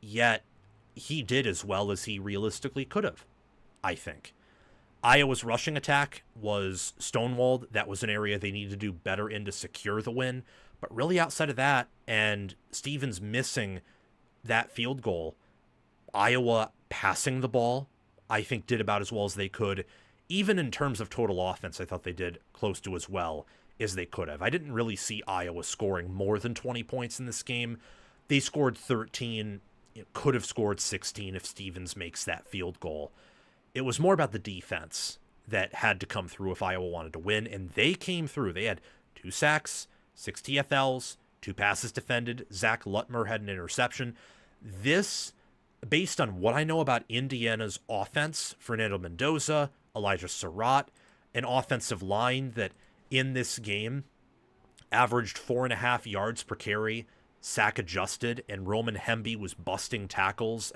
yet, he did as well as he realistically could have, I think. Iowa's rushing attack was stonewalled. That was an area they needed to do better in to secure the win. But really outside of that, and Stevens missing that field goal, Iowa passing the ball, I think did about as well as they could. Even in terms of total offense, I thought they did close to as well as they could have. I didn't really see Iowa scoring more than 20 points in this game. They scored 13. It could have scored 16 if Stevens makes that field goal. It was more about the defense that had to come through if Iowa wanted to win, and they came through. They had 2 sacks, 6 TFLs, 2 passes defended. Zach Lutmer had an interception. This, based on what I know about Indiana's offense, Fernando Mendoza, Elijah Surratt, an offensive line that in this game averaged 4.5 yards per carry, sack adjusted, and Roman Hemby was busting tackles.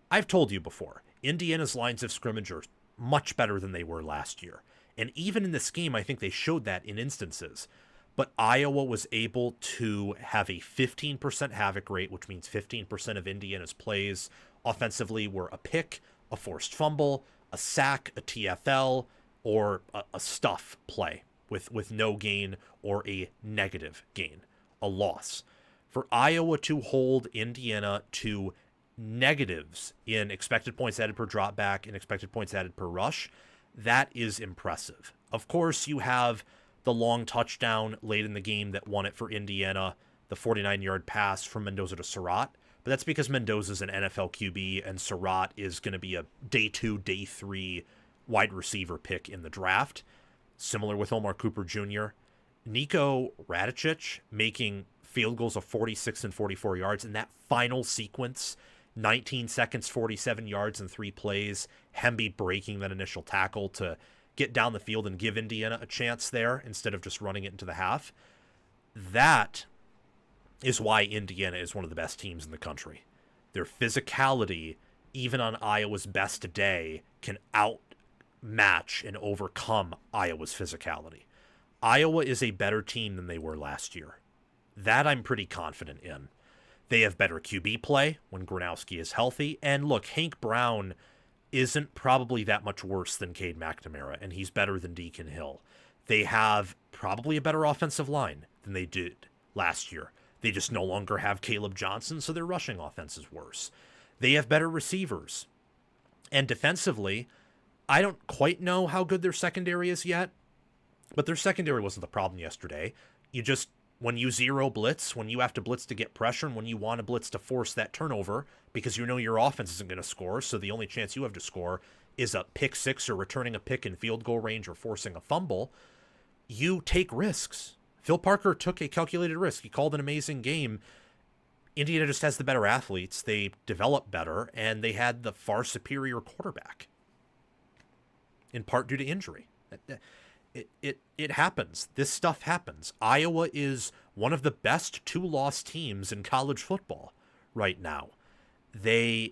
I've told you before, Indiana's lines of scrimmage are much better than they were last year. And even in this game, I think they showed that in instances. But Iowa was able to have a 15% havoc rate, which means 15% of Indiana's plays offensively were a pick, a forced fumble, a sack, a TFL, or a stuff play with no gain or a negative gain, a loss. For Iowa to hold Indiana to negatives in expected points added per dropback and expected points added per rush, that is impressive. Of course, you have the long touchdown late in the game that won it for Indiana, the 49-yard pass from Mendoza to Surratt. But that's because Mendoza's an NFL QB and Surratt is going to be a day 2, day 3 wide receiver pick in the draft. Similar with Omar Cooper Jr. Nico Radicic making field goals of 46 and 44 yards in that final sequence, 19 seconds, 47 yards and 3 plays. Hemby breaking that initial tackle to get down the field and give Indiana a chance there instead of just running it into the half. That is why Indiana is one of the best teams in the country. Their physicality, even on Iowa's best day, can outmatch and overcome Iowa's physicality. Iowa is a better team than they were last year. That I'm pretty confident in. They have better QB play when Gronowski is healthy. And look, Hank Brown isn't probably that much worse than Cade McNamara, and he's better than Deacon Hill. They have probably a better offensive line than they did last year. They just no longer have Caleb Johnson, so their rushing offense is worse. They have better receivers. And defensively, I don't quite know how good their secondary is yet, but their secondary wasn't the problem yesterday. When you zero blitz, when you have to blitz to get pressure, and when you want to blitz to force that turnover, because you know your offense isn't going to score, so the only chance you have to score is a pick six or returning a pick in field goal range or forcing a fumble, you take risks. Phil Parker took a calculated risk. He called an amazing game. Indiana just has the better athletes. They develop better, and they had the far superior quarterback, in part due to injury. It happens. This stuff happens. Iowa is one of the best 2-loss teams in college football right now. They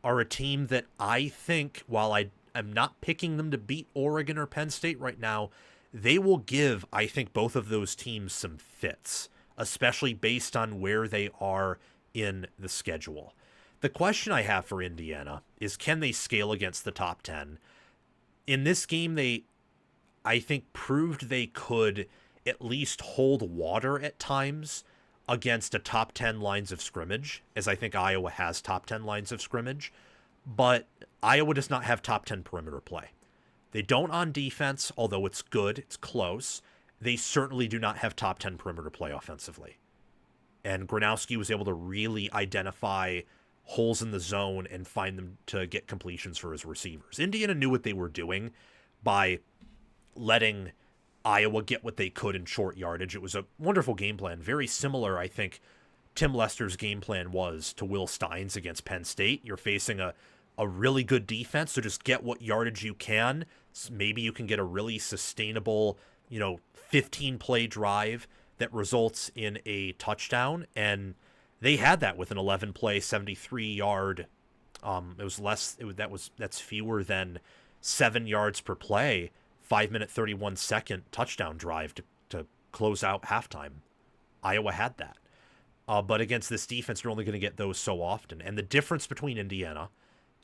are a team that I think, while I'm not picking them to beat Oregon or Penn State right now, they will give, I think, both of those teams some fits, especially based on where they are in the schedule. The question I have for Indiana is, can they scale against the top 10? In this game, I think, proved they could at least hold water at times against a top 10 lines of scrimmage, as I think Iowa has top 10 lines of scrimmage, but Iowa does not have top 10 perimeter play. They don't on defense, although it's good, it's close. They certainly do not have top 10 perimeter play offensively. And Gronowski was able to really identify holes in the zone and find them to get completions for his receivers. Indiana knew what they were doing by letting Iowa get what they could in short yardage. It was a wonderful game plan. Very similar, I think, Tim Lester's game plan was to Will Stein's against Penn State. You're facing a really good defense, so just get what yardage you can. Maybe you can get a really sustainable, 15-play drive that results in a touchdown, and they had that with an 11-play, 73-yard. That's fewer than 7 yards per play. 5-minute, 31-second touchdown drive to close out halftime. Iowa had that. But against this defense, you're only going to get those so often. And the difference between Indiana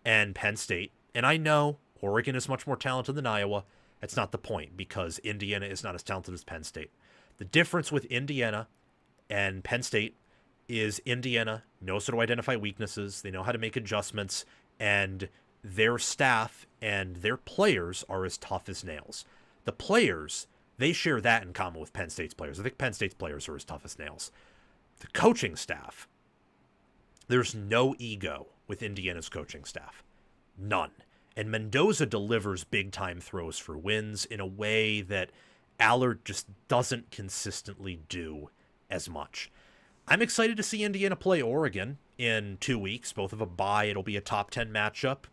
and Penn State, and I know Oregon is much more talented than Iowa. That's not the point, because Indiana is not as talented as Penn State. The difference with Indiana and Penn State is Indiana knows how to identify weaknesses. They know how to make adjustments, and their staff and their players are as tough as nails. The players, they share that in common with Penn State's players. I think Penn State's players are as tough as nails. The coaching staff, there's no ego with Indiana's coaching staff. None. And Mendoza delivers big-time throws for wins in a way that Allard just doesn't consistently do as much. I'm excited to see Indiana play Oregon in 2 weeks. Both of a bye. It'll be a top 10 matchup.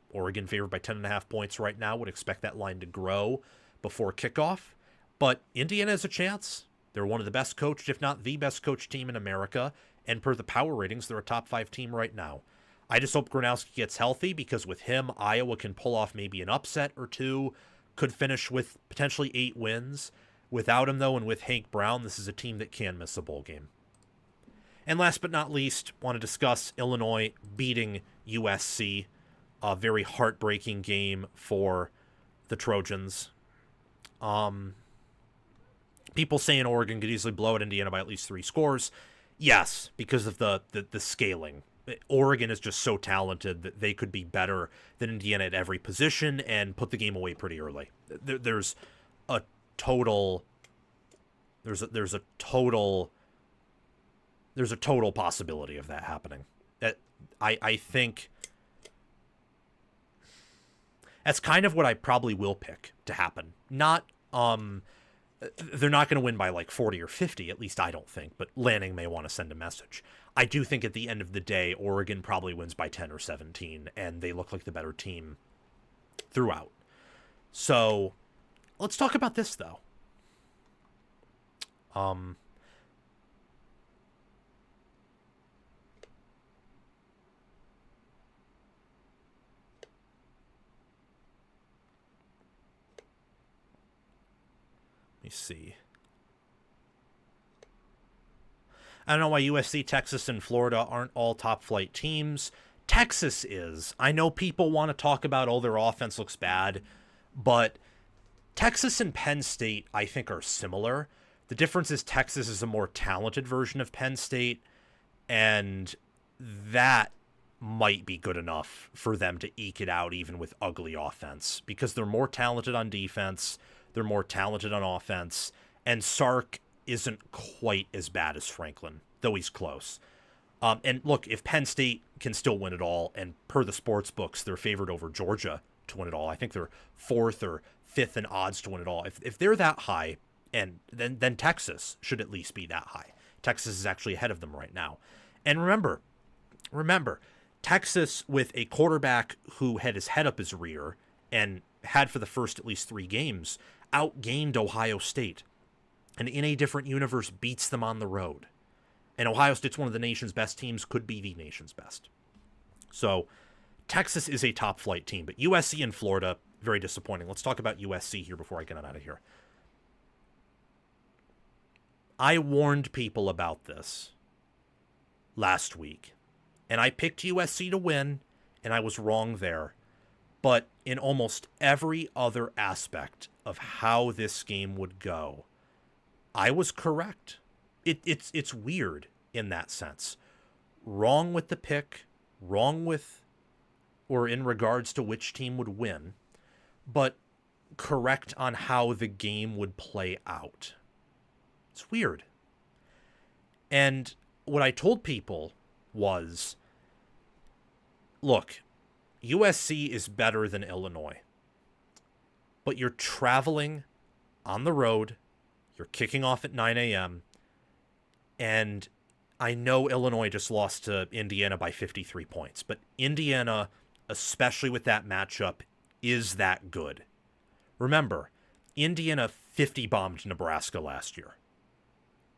Oregon favored by 10.5 points right now. Would expect that line to grow before kickoff. But Indiana has a chance. They're one of the best coached, if not the best coached team in America. And per the power ratings, they're a top 5 team right now. I just hope Gronowski gets healthy, because with him, Iowa can pull off maybe an upset or two, could finish with potentially 8 wins. Without him, though, and with Hank Brown, this is a team that can miss a bowl game. And last but not least, want to discuss Illinois beating USC. A very heartbreaking game for the Trojans. People saying Oregon could easily blow out Indiana by at least 3 scores. Yes, because of the scaling. Oregon is just so talented that they could be better than Indiana at every position and put the game away pretty early. There's a total possibility of that happening. I think that's kind of what I probably will pick to happen. Not they're not going to win by like 40 or 50, at least I don't think, but Lanning may want to send a message. I do think at the end of the day, Oregon probably wins by 10 or 17, and they look like the better team throughout. So let's talk about this, though. Let me see. I don't know why USC, Texas, and Florida aren't all top flight teams. Texas is. I know people want to talk about, oh, their offense looks bad, but Texas and Penn State, I think, are similar. The difference is Texas is a more talented version of Penn State, and that might be good enough for them to eke it out even with ugly offense, because they're more talented on defense, they're more talented on offense, and Sark isn't quite as bad as Franklin, though he's close. And look, if Penn State can still win it all, and per the sports books, they're favored over Georgia to win it all. I think they're 4th or 5th in odds to win it all. If they're that high, and then Texas should at least be that high. Texas is actually ahead of them right now. And remember, Texas with a quarterback who had his head up his rear and had for the first at least 3 games outgained Ohio State, and in a different universe beats them on the road. And Ohio State's one of the nation's best teams, could be the nation's best. So Texas is a top flight team, but USC and Florida, very disappointing. Let's talk about USC here before I get on out of here. I warned people about this last week, and I picked USC to win, and I was wrong there. But in almost every other aspect of how this game would go, I was correct. It's weird in that sense. Wrong with the pick, wrong with, or in regards to which team would win, but correct on how the game would play out. It's weird. And what I told people was, look, USC is better than Illinois, but you're traveling on the road, you're kicking off at 9 a.m., and I know Illinois just lost to Indiana by 53 points, but Indiana, especially with that matchup, is that good. Remember, Indiana 50-bombed Nebraska last year.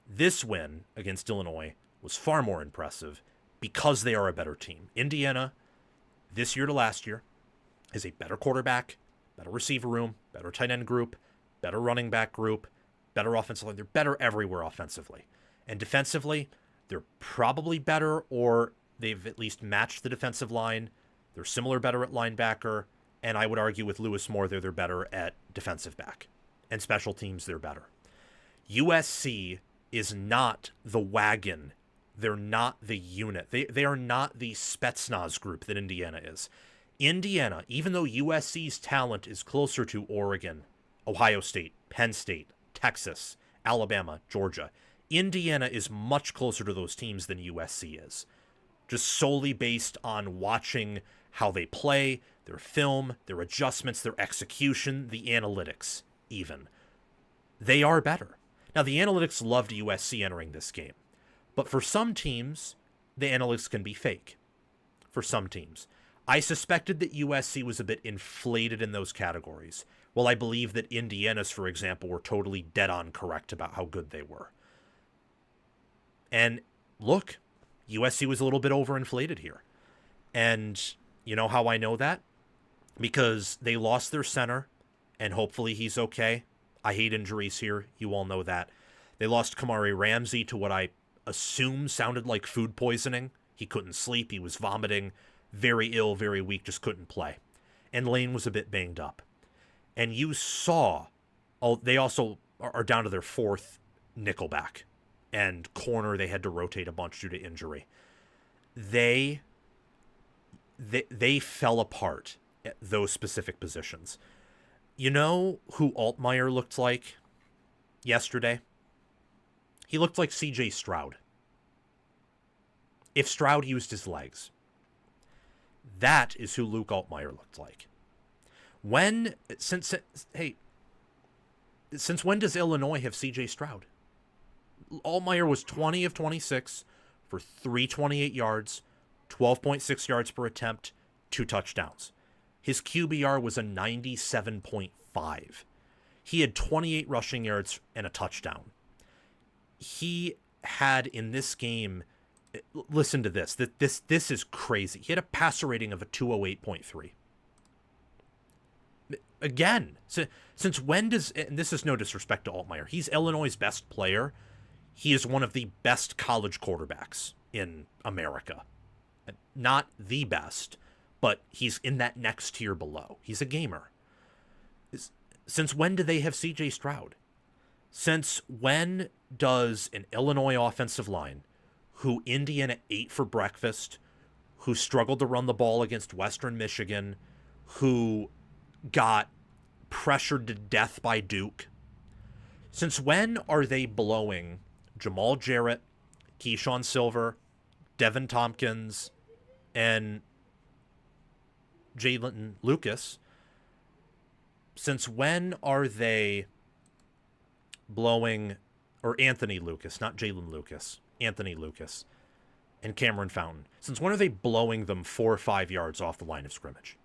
This win against Illinois was far more impressive because they are a better team. Indiana, this year to last year, is a better quarterback, better receiver room, better tight end group, better running back group, better offensive line. They're better everywhere offensively. And defensively, they're probably better, or they've at least matched the defensive line. They're similar better at linebacker, and I would argue with Lewis Moore, they're better at defensive back. And special teams, they're better. USC is not the wagon. They're not the unit. They are not the Spetsnaz group that Indiana is. Indiana, even though USC's talent is closer to Oregon, Ohio State, Penn State, Texas, Alabama, Georgia, Indiana is much closer to those teams than USC is. Just solely based on watching how they play, their film, their adjustments, their execution, the analytics even. They are better. Now, the analytics loved USC entering this game. But for some teams, the analytics can be fake. For some teams. I suspected that USC was a bit inflated in those categories, while I believe that Indiana's, for example, were totally dead-on correct about how good they were. And look, USC was a little bit overinflated here. And you know how I know that? Because they lost their center, and hopefully he's okay. I hate injuries here. You all know that. They lost Kamari Ramsey to what I assume sounded like food poisoning. He couldn't sleep. He was vomiting. Very ill, very weak, just couldn't play. And Lane was a bit banged up. And you saw, they also are down to their fourth nickelback. And corner, they had to rotate a bunch due to injury. They fell apart at those specific positions. You know who Altmaier looked like yesterday? He looked like C.J. Stroud. If Stroud used his legs. That is who Luke Altmaier looked like. Since when does Illinois have C.J. Stroud? Altmaier was 20 of 26 for 328 yards, 12.6 yards per attempt, 2 touchdowns. His QBR was a 97.5. He had 28 rushing yards and a touchdown. He had in this game, listen to this. This is crazy. He had a passer rating of a 208.3. Again, since when does, and this is no disrespect to Altmaier, he's Illinois' best player. He is one of the best college quarterbacks in America. Not the best, but he's in that next tier below. He's a gamer. Since when do they have C.J. Stroud? Since when does an Illinois offensive line, who Indiana ate for breakfast, who struggled to run the ball against Western Michigan, who got pressured to death by Duke, since when are they blowing Jamal Jarrett, Keyshawn Silver, Devin Tompkins, and Jalen Lucas? Since when are they blowing, or Anthony Lucas, not Jalen Lucas, Anthony Lucas, and Cameron Fountain? Since when are they blowing them 4 or 5 yards off the line of scrimmage?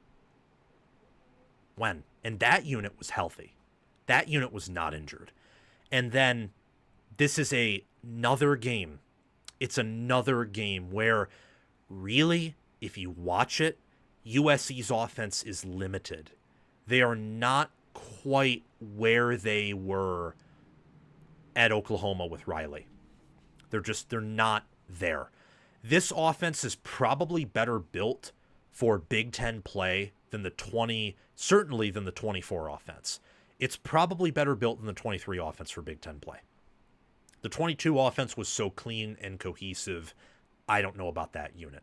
When? And that unit was healthy. That unit was not injured. And then this is another game. It's another game where really, if you watch it, USC's offense is limited. They are not quite where they were at Oklahoma with Riley. They're not there. This offense is probably better built for Big Ten play than certainly than the 24 offense. It's probably better built than the 23 offense for Big Ten play. The 22 offense was so clean and cohesive. I don't know about that unit.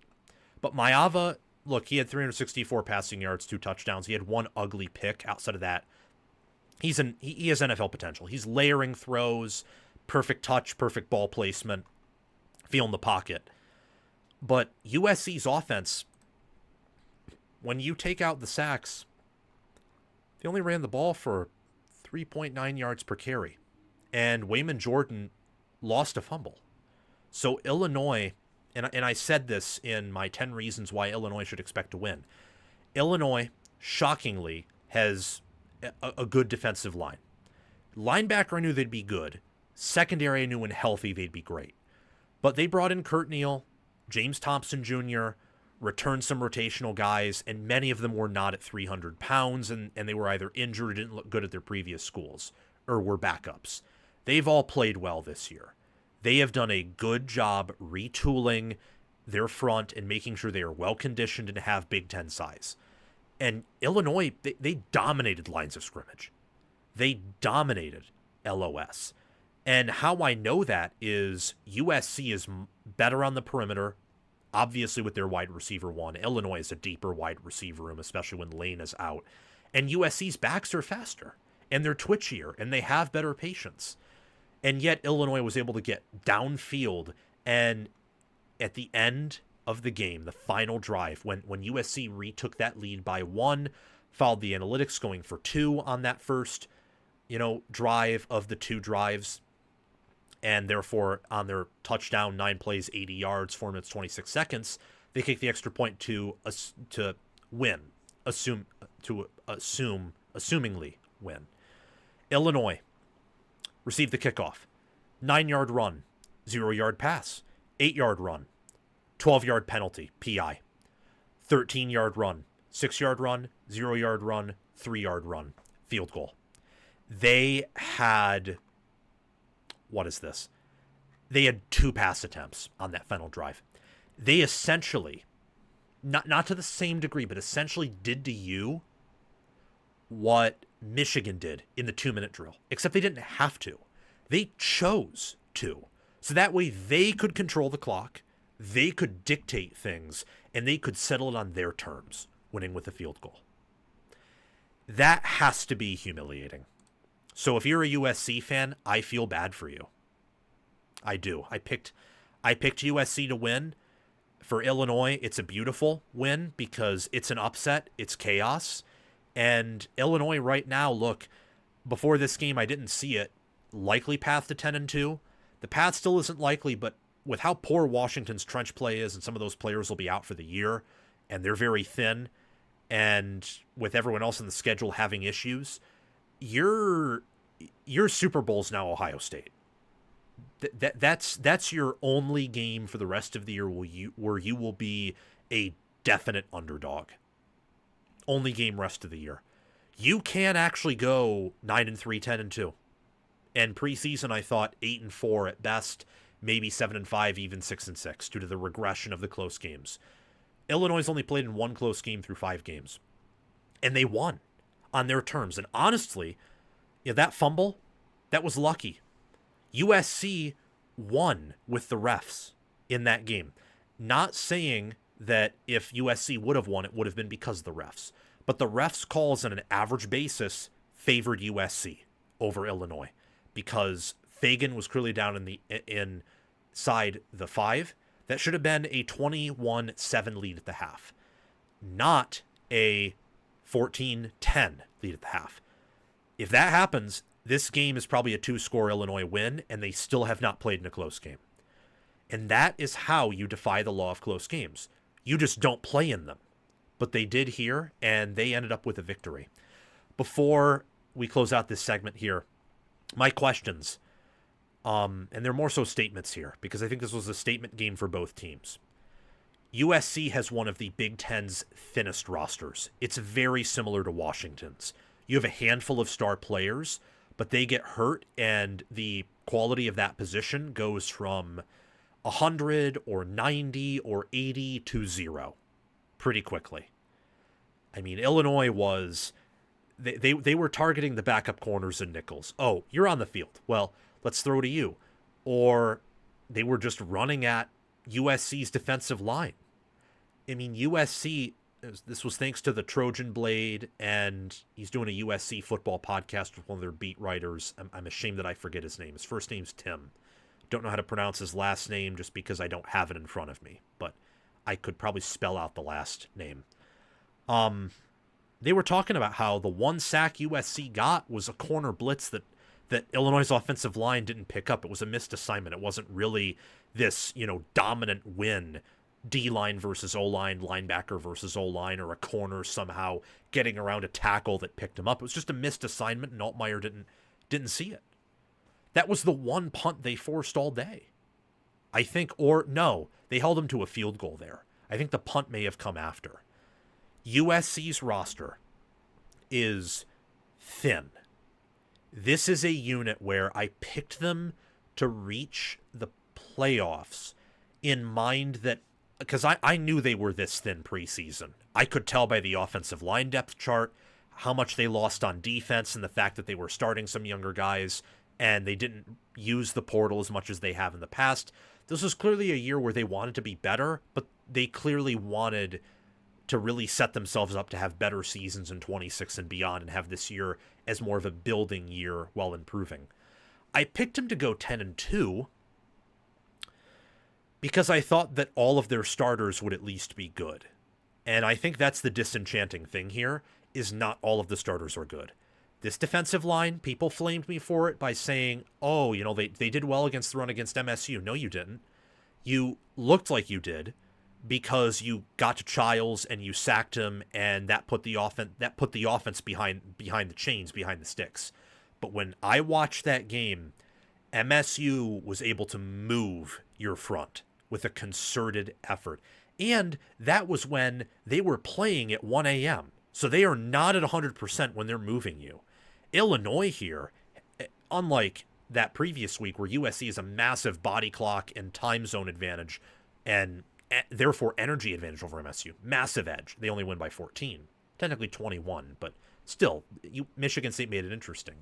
But Maava, look, he had 364 passing yards, 2 touchdowns. He had 1 ugly pick. Outside of that, he has NFL potential. He's layering throws, perfect touch, perfect ball placement, feeling the pocket. But USC's offense, when you take out the sacks, they only ran the ball for 3.9 yards per carry. And Wayman Jordan lost a fumble. So Illinois, and I said this in my 10 reasons why Illinois should expect to win. Illinois, shockingly, has a good defensive line. Linebacker, I knew they'd be good. Secondary, I knew when healthy they'd be great. But they brought in Kurt Neal, James Thompson Jr., returned some rotational guys, and many of them were not at 300 pounds, and they were either injured or didn't look good at their previous schools, or were backups. They've all played well this year. They have done a good job retooling their front and making sure they are well-conditioned and have Big Ten size. And Illinois, they dominated lines of scrimmage. They dominated LOS. And how I know that is USC is better on the perimeter, obviously with their wide receiver one. Illinois is a deeper wide receiver room, especially when Lane is out. And USC's backs are faster, and they're twitchier, and they have better patience. And yet Illinois was able to get downfield, and at the end of the game, the final drive, when USC retook that lead by 1, followed the analytics going for 2 on that first, drive of the 2 drives, and therefore on their touchdown, 9 plays, 80 yards, 4 minutes, 26 seconds, they kick the extra point to win, assumingly win. Illinois received the kickoff, 9-yard run, 0-yard pass, 8-yard run, 12-yard penalty, PI. 13-yard run, 6-yard run, 0-yard run, 3-yard run, field goal. They had, what is this? They had 2 pass attempts on that final drive. They essentially, not to the same degree, but essentially did to you what Michigan did in the 2-minute drill, except they didn't have to. They chose to. So that way they could control the clock, they could dictate things, and they could settle it on their terms, winning with a field goal. That has to be humiliating. So if you're a USC fan, I feel bad for you. I do. I picked USC to win. For Illinois, it's a beautiful win because it's an upset, it's chaos. And Illinois right now, look, before this game I didn't see it, likely path to 10-2. The path still isn't likely, but with how poor Washington's trench play is, and some of those players will be out for the year, and they're very thin, and with everyone else in the schedule having issues, your Super Bowl's now Ohio State. That's your only game for the rest of the year where you will be a definite underdog. Only game rest of the year. You can actually go 9-3, 10-2. And preseason, I thought 8-4 at best, maybe 7-5, even 6-6, due to the regression of the close games. Illinois only played in 1 close game through 5 games, and they won on their terms. And honestly, that fumble, that was lucky. USC won with the refs in that game. Not saying that if USC would have won, it would have been because of the refs. But the refs' calls on an average basis favored USC over Illinois because Fagan was clearly down inside the 5. That should have been a 21-7 lead at the half, not a 14-10 lead at the half. If that happens, this game is probably a 2-score Illinois win, and they still have not played in a close game. And that is how you defy the law of close games. You just don't play in them. But they did here, and they ended up with a victory. Before we close out this segment here, my questions, and they're more so statements here, because I think this was a statement game for both teams. USC has one of the Big Ten's thinnest rosters. It's very similar to Washington's. You have a handful of star players, but they get hurt, and the quality of that position goes from 100 or 90 or 80 to 0 pretty quickly. I mean, Illinois was... They were targeting the backup corners and nickels. Oh, you're on the field. Well, let's throw to you. Or they were just running at USC's defensive line. I mean, USC, this was thanks to the Trojan Blade, and he's doing a USC football podcast with one of their beat writers. I'm ashamed that I forget his name. His first name's Tim. Don't know how to pronounce his last name just because I don't have it in front of me, but I could probably spell out the last name. They were talking about how the 1 sack USC got was a corner blitz that Illinois' offensive line didn't pick up. It was a missed assignment. It wasn't really this, dominant win, D-line versus O-line, linebacker versus O-line, or a corner somehow getting around a tackle that picked him up. It was just a missed assignment, and Altmaier didn't see it. That was the one punt they forced all day. I think, or no, they held him to a field goal there. I think the punt may have come after. USC's roster is thin. This is a unit where I picked them to reach the playoffs in mind that, because I knew they were this thin preseason. I could tell by the offensive line depth chart how much they lost on defense and the fact that they were starting some younger guys and they didn't use the portal as much as they have in the past. This was clearly a year where they wanted to be better, but they clearly wanted to really set themselves up to have better seasons in 26 and beyond and have this year as more of a building year while improving. I picked him to go 10-2 because I thought that all of their starters would at least be good. And I think that's the disenchanting thing here, is not all of the starters are good. This defensive line, people flamed me for it by saying, oh, they did well against the run against MSU. No, you didn't. You looked like you did, because you got to Childs and you sacked him, and that put the offense behind the chains, behind the sticks. But when I watched that game, MSU was able to move your front with a concerted effort. And that was when they were playing at 1 a.m. So they are not at 100% when they're moving you. Illinois here, unlike that previous week where USC is a massive body clock and time zone advantage and therefore energy advantage over MSU, massive edge. They only win by 14, technically 21, but still, Michigan State made it interesting.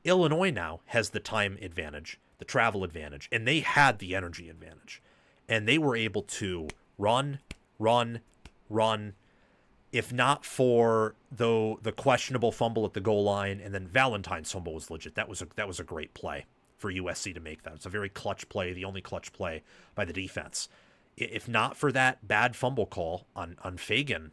Illinois now has the time advantage, the travel advantage, and they had the energy advantage. And they were able to run. If not for the questionable fumble at the goal line, and then Valentine's fumble was legit. That was a great play for USC to make that. It's a very clutch play, the only clutch play by the defense. If not for that bad fumble call on Fagan,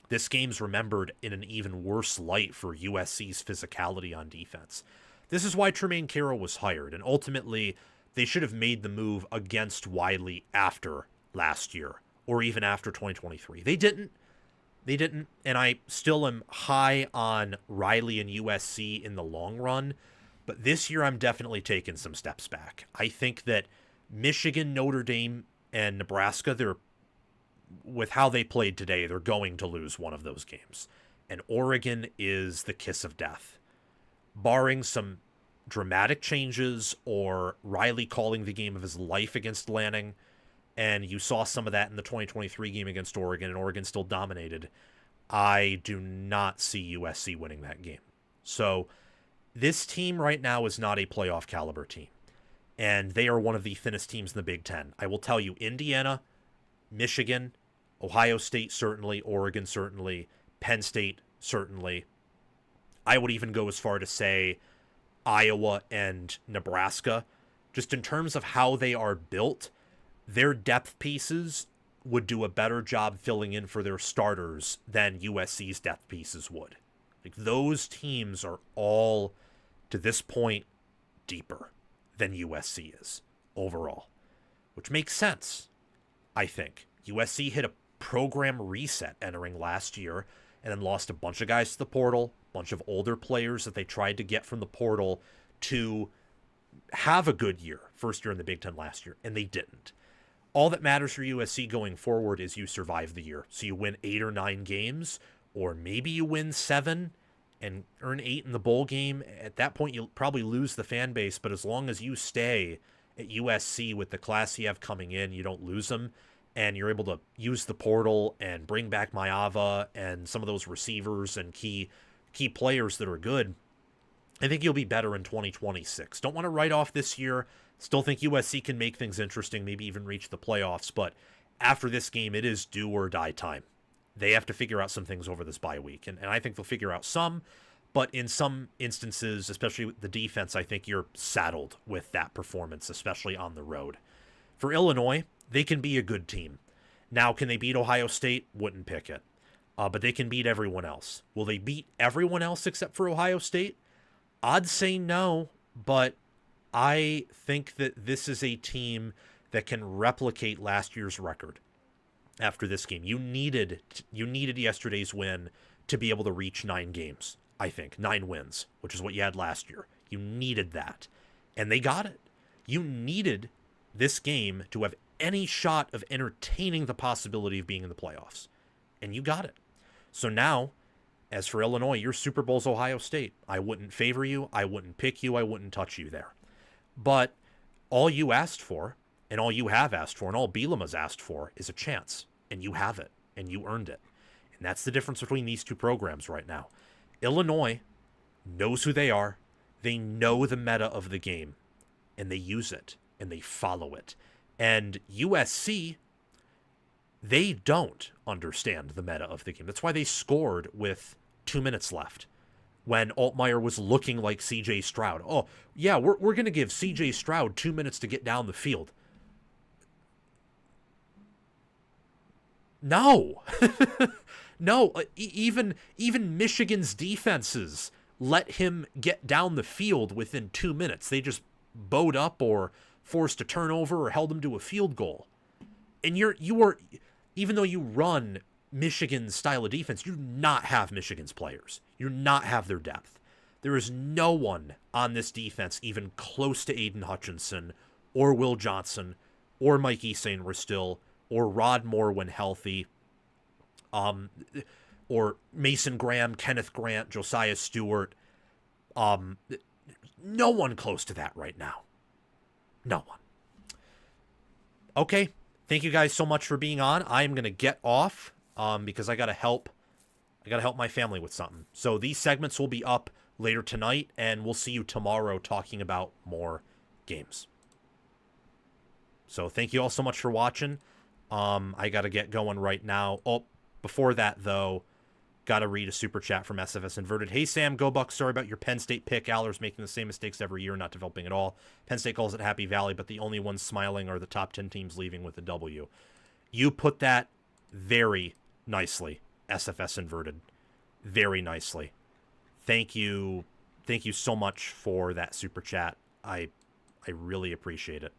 this game's remembered in an even worse light for USC's physicality on defense. This is why Tremaine Carroll was hired, and ultimately they should have made the move against Wiley after last year, or even after 2023. They didn't, and I still am high on Riley and USC in the long run, but this year I'm definitely taking some steps back. I think that Michigan, Notre Dame, and Nebraska, with how they played today, they're going to lose one of those games. And Oregon is the kiss of death. Barring some dramatic changes or Riley calling the game of his life against Lanning, and you saw some of that in the 2023 game against Oregon, and Oregon still dominated, I do not see USC winning that game. So this team right now is not a playoff caliber team, and they are one of the thinnest teams in the Big Ten. I will tell you, Indiana, Michigan, Ohio State certainly, Oregon certainly, Penn State certainly. I would even go as far to say Iowa and Nebraska. Just in terms of how they are built, their depth pieces would do a better job filling in for their starters than USC's depth pieces would. Like, those teams are all, to this point, deeper than USC is overall, which makes sense, I think. USC hit a program reset entering last year and then lost a bunch of guys to the portal, a bunch of older players that they tried to get from the portal to have a good year, first year in the Big Ten last year, and they didn't. All that matters for USC going forward is you survive the year. So you win 8 or 9 games, or maybe you win 7 and earn 8 in the bowl game. At that point, you'll probably lose the fan base, but as long as you stay at USC with the class you have coming in, you don't lose them, and you're able to use the portal and bring back Maava and some of those receivers and key players that are good, I think you'll be better in 2026. Don't want to write off this year. Still think USC can make things interesting, maybe even reach the playoffs, but after this game, it is do or die time. They have to figure out some things over this bye week, and I think they'll figure out some, but in some instances, especially with the defense, I think you're saddled with that performance, especially on the road. For Illinois, they can be a good team. Now, can they beat Ohio State? Wouldn't pick it. But they can beat everyone else. Will they beat everyone else except for Ohio State? I'd say no, but I think that this is a team that can replicate last year's record after this game. You needed yesterday's win to be able to reach 9 games, I think. 9 wins, which is what you had last year. You needed that, and they got it. You needed this game to have any shot of entertaining the possibility of being in the playoffs, and you got it. So now, as for Illinois, your Super Bowl's Ohio State. I wouldn't favor you. I wouldn't pick you. I wouldn't touch you there. But all you asked for, and all you have asked for, and all Bielema's asked for is a chance. And you have it. And you earned it. And that's the difference between these two programs right now. Illinois knows who they are. They know the meta of the game. And they use it. And they follow it. And USC, they don't understand the meta of the game. That's why they scored with 2 minutes left when Altmaier was looking like CJ Stroud. Oh, yeah, we're going to give CJ Stroud 2 minutes to get down the field. No. No, even Michigan's defenses let him get down the field within 2 minutes. They just bowed up or forced a turnover or held him to a field goal. And you are, even though you run Michigan's style of defense, you do not have Michigan's players. You do not have their depth. There is no one on this defense even close to Aiden Hutchinson or Will Johnson or Mike Eason were still, or Rod Moore when healthy, or Mason Graham, Kenneth Grant, Josiah Stewart. No one close to that right now. No one. Okay. Thank you guys so much for being on. I am going to get off because I got to help my family with something. So these segments will be up later tonight, and we'll see you tomorrow talking about more games. So thank you all so much for watching. I got to get going right now. Oh, before that, though, got to read a super chat from SFS Inverted. Hey, Sam, go Bucks. Sorry about your Penn State pick. Aller's making the same mistakes every year, not developing at all. Penn State calls it Happy Valley, but the only ones smiling are the top 10 teams leaving with a W. You put that very nicely, SFS Inverted. Very nicely. Thank you. Thank you so much for that super chat. I really appreciate it.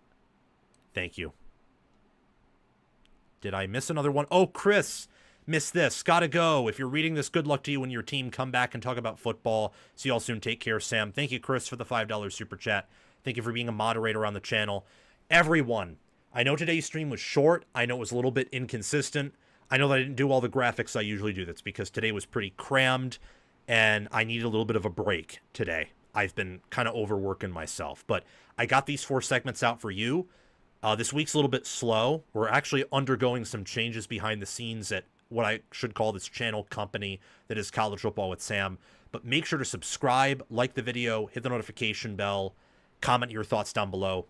Thank you. Did I miss another one? Oh, Chris, missed this. Gotta go. If you're reading this, good luck to you and your team. Come back and talk about football. See you all soon. Take care, Sam. Thank you, Chris, for the $5 super chat. Thank you for being a moderator on the channel. Everyone, I know today's stream was short. I know it was a little bit inconsistent. I know that I didn't do all the graphics I usually do. That's because today was pretty crammed, and I needed a little bit of a break today. I've been kind of overworking myself, but I got these 4 segments out for you. This week's a little bit slow. We're actually undergoing some changes behind the scenes at what I should call this channel company that is College Football with Sam. But make sure to subscribe, like the video, hit the notification bell, comment your thoughts down below.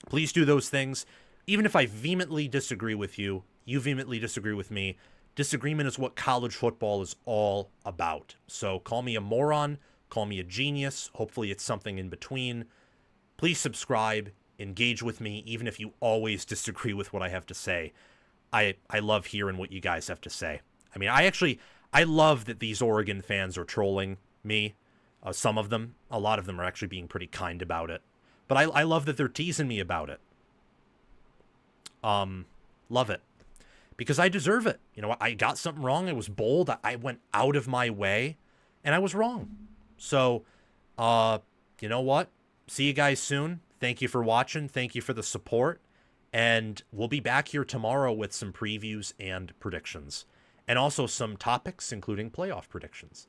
Please do those things. Even if I vehemently disagree with you, you vehemently disagree with me, disagreement is what college football is all about. So call me a moron, call me a genius. Hopefully it's something in between. Please subscribe. Engage with me, even if you always disagree with what I have to say. I love hearing what you guys have to say. I mean, I love that these Oregon fans are trolling me. Some of them, a lot of them are actually being pretty kind about it. But I love that they're teasing me about it. Love it. Because I deserve it. You know, I got something wrong. I was bold. I went out of my way, and I was wrong. So, you know what? See you guys soon. Thank you for watching. Thank you for the support. And we'll be back here tomorrow with some previews and predictions. And also some topics, including playoff predictions.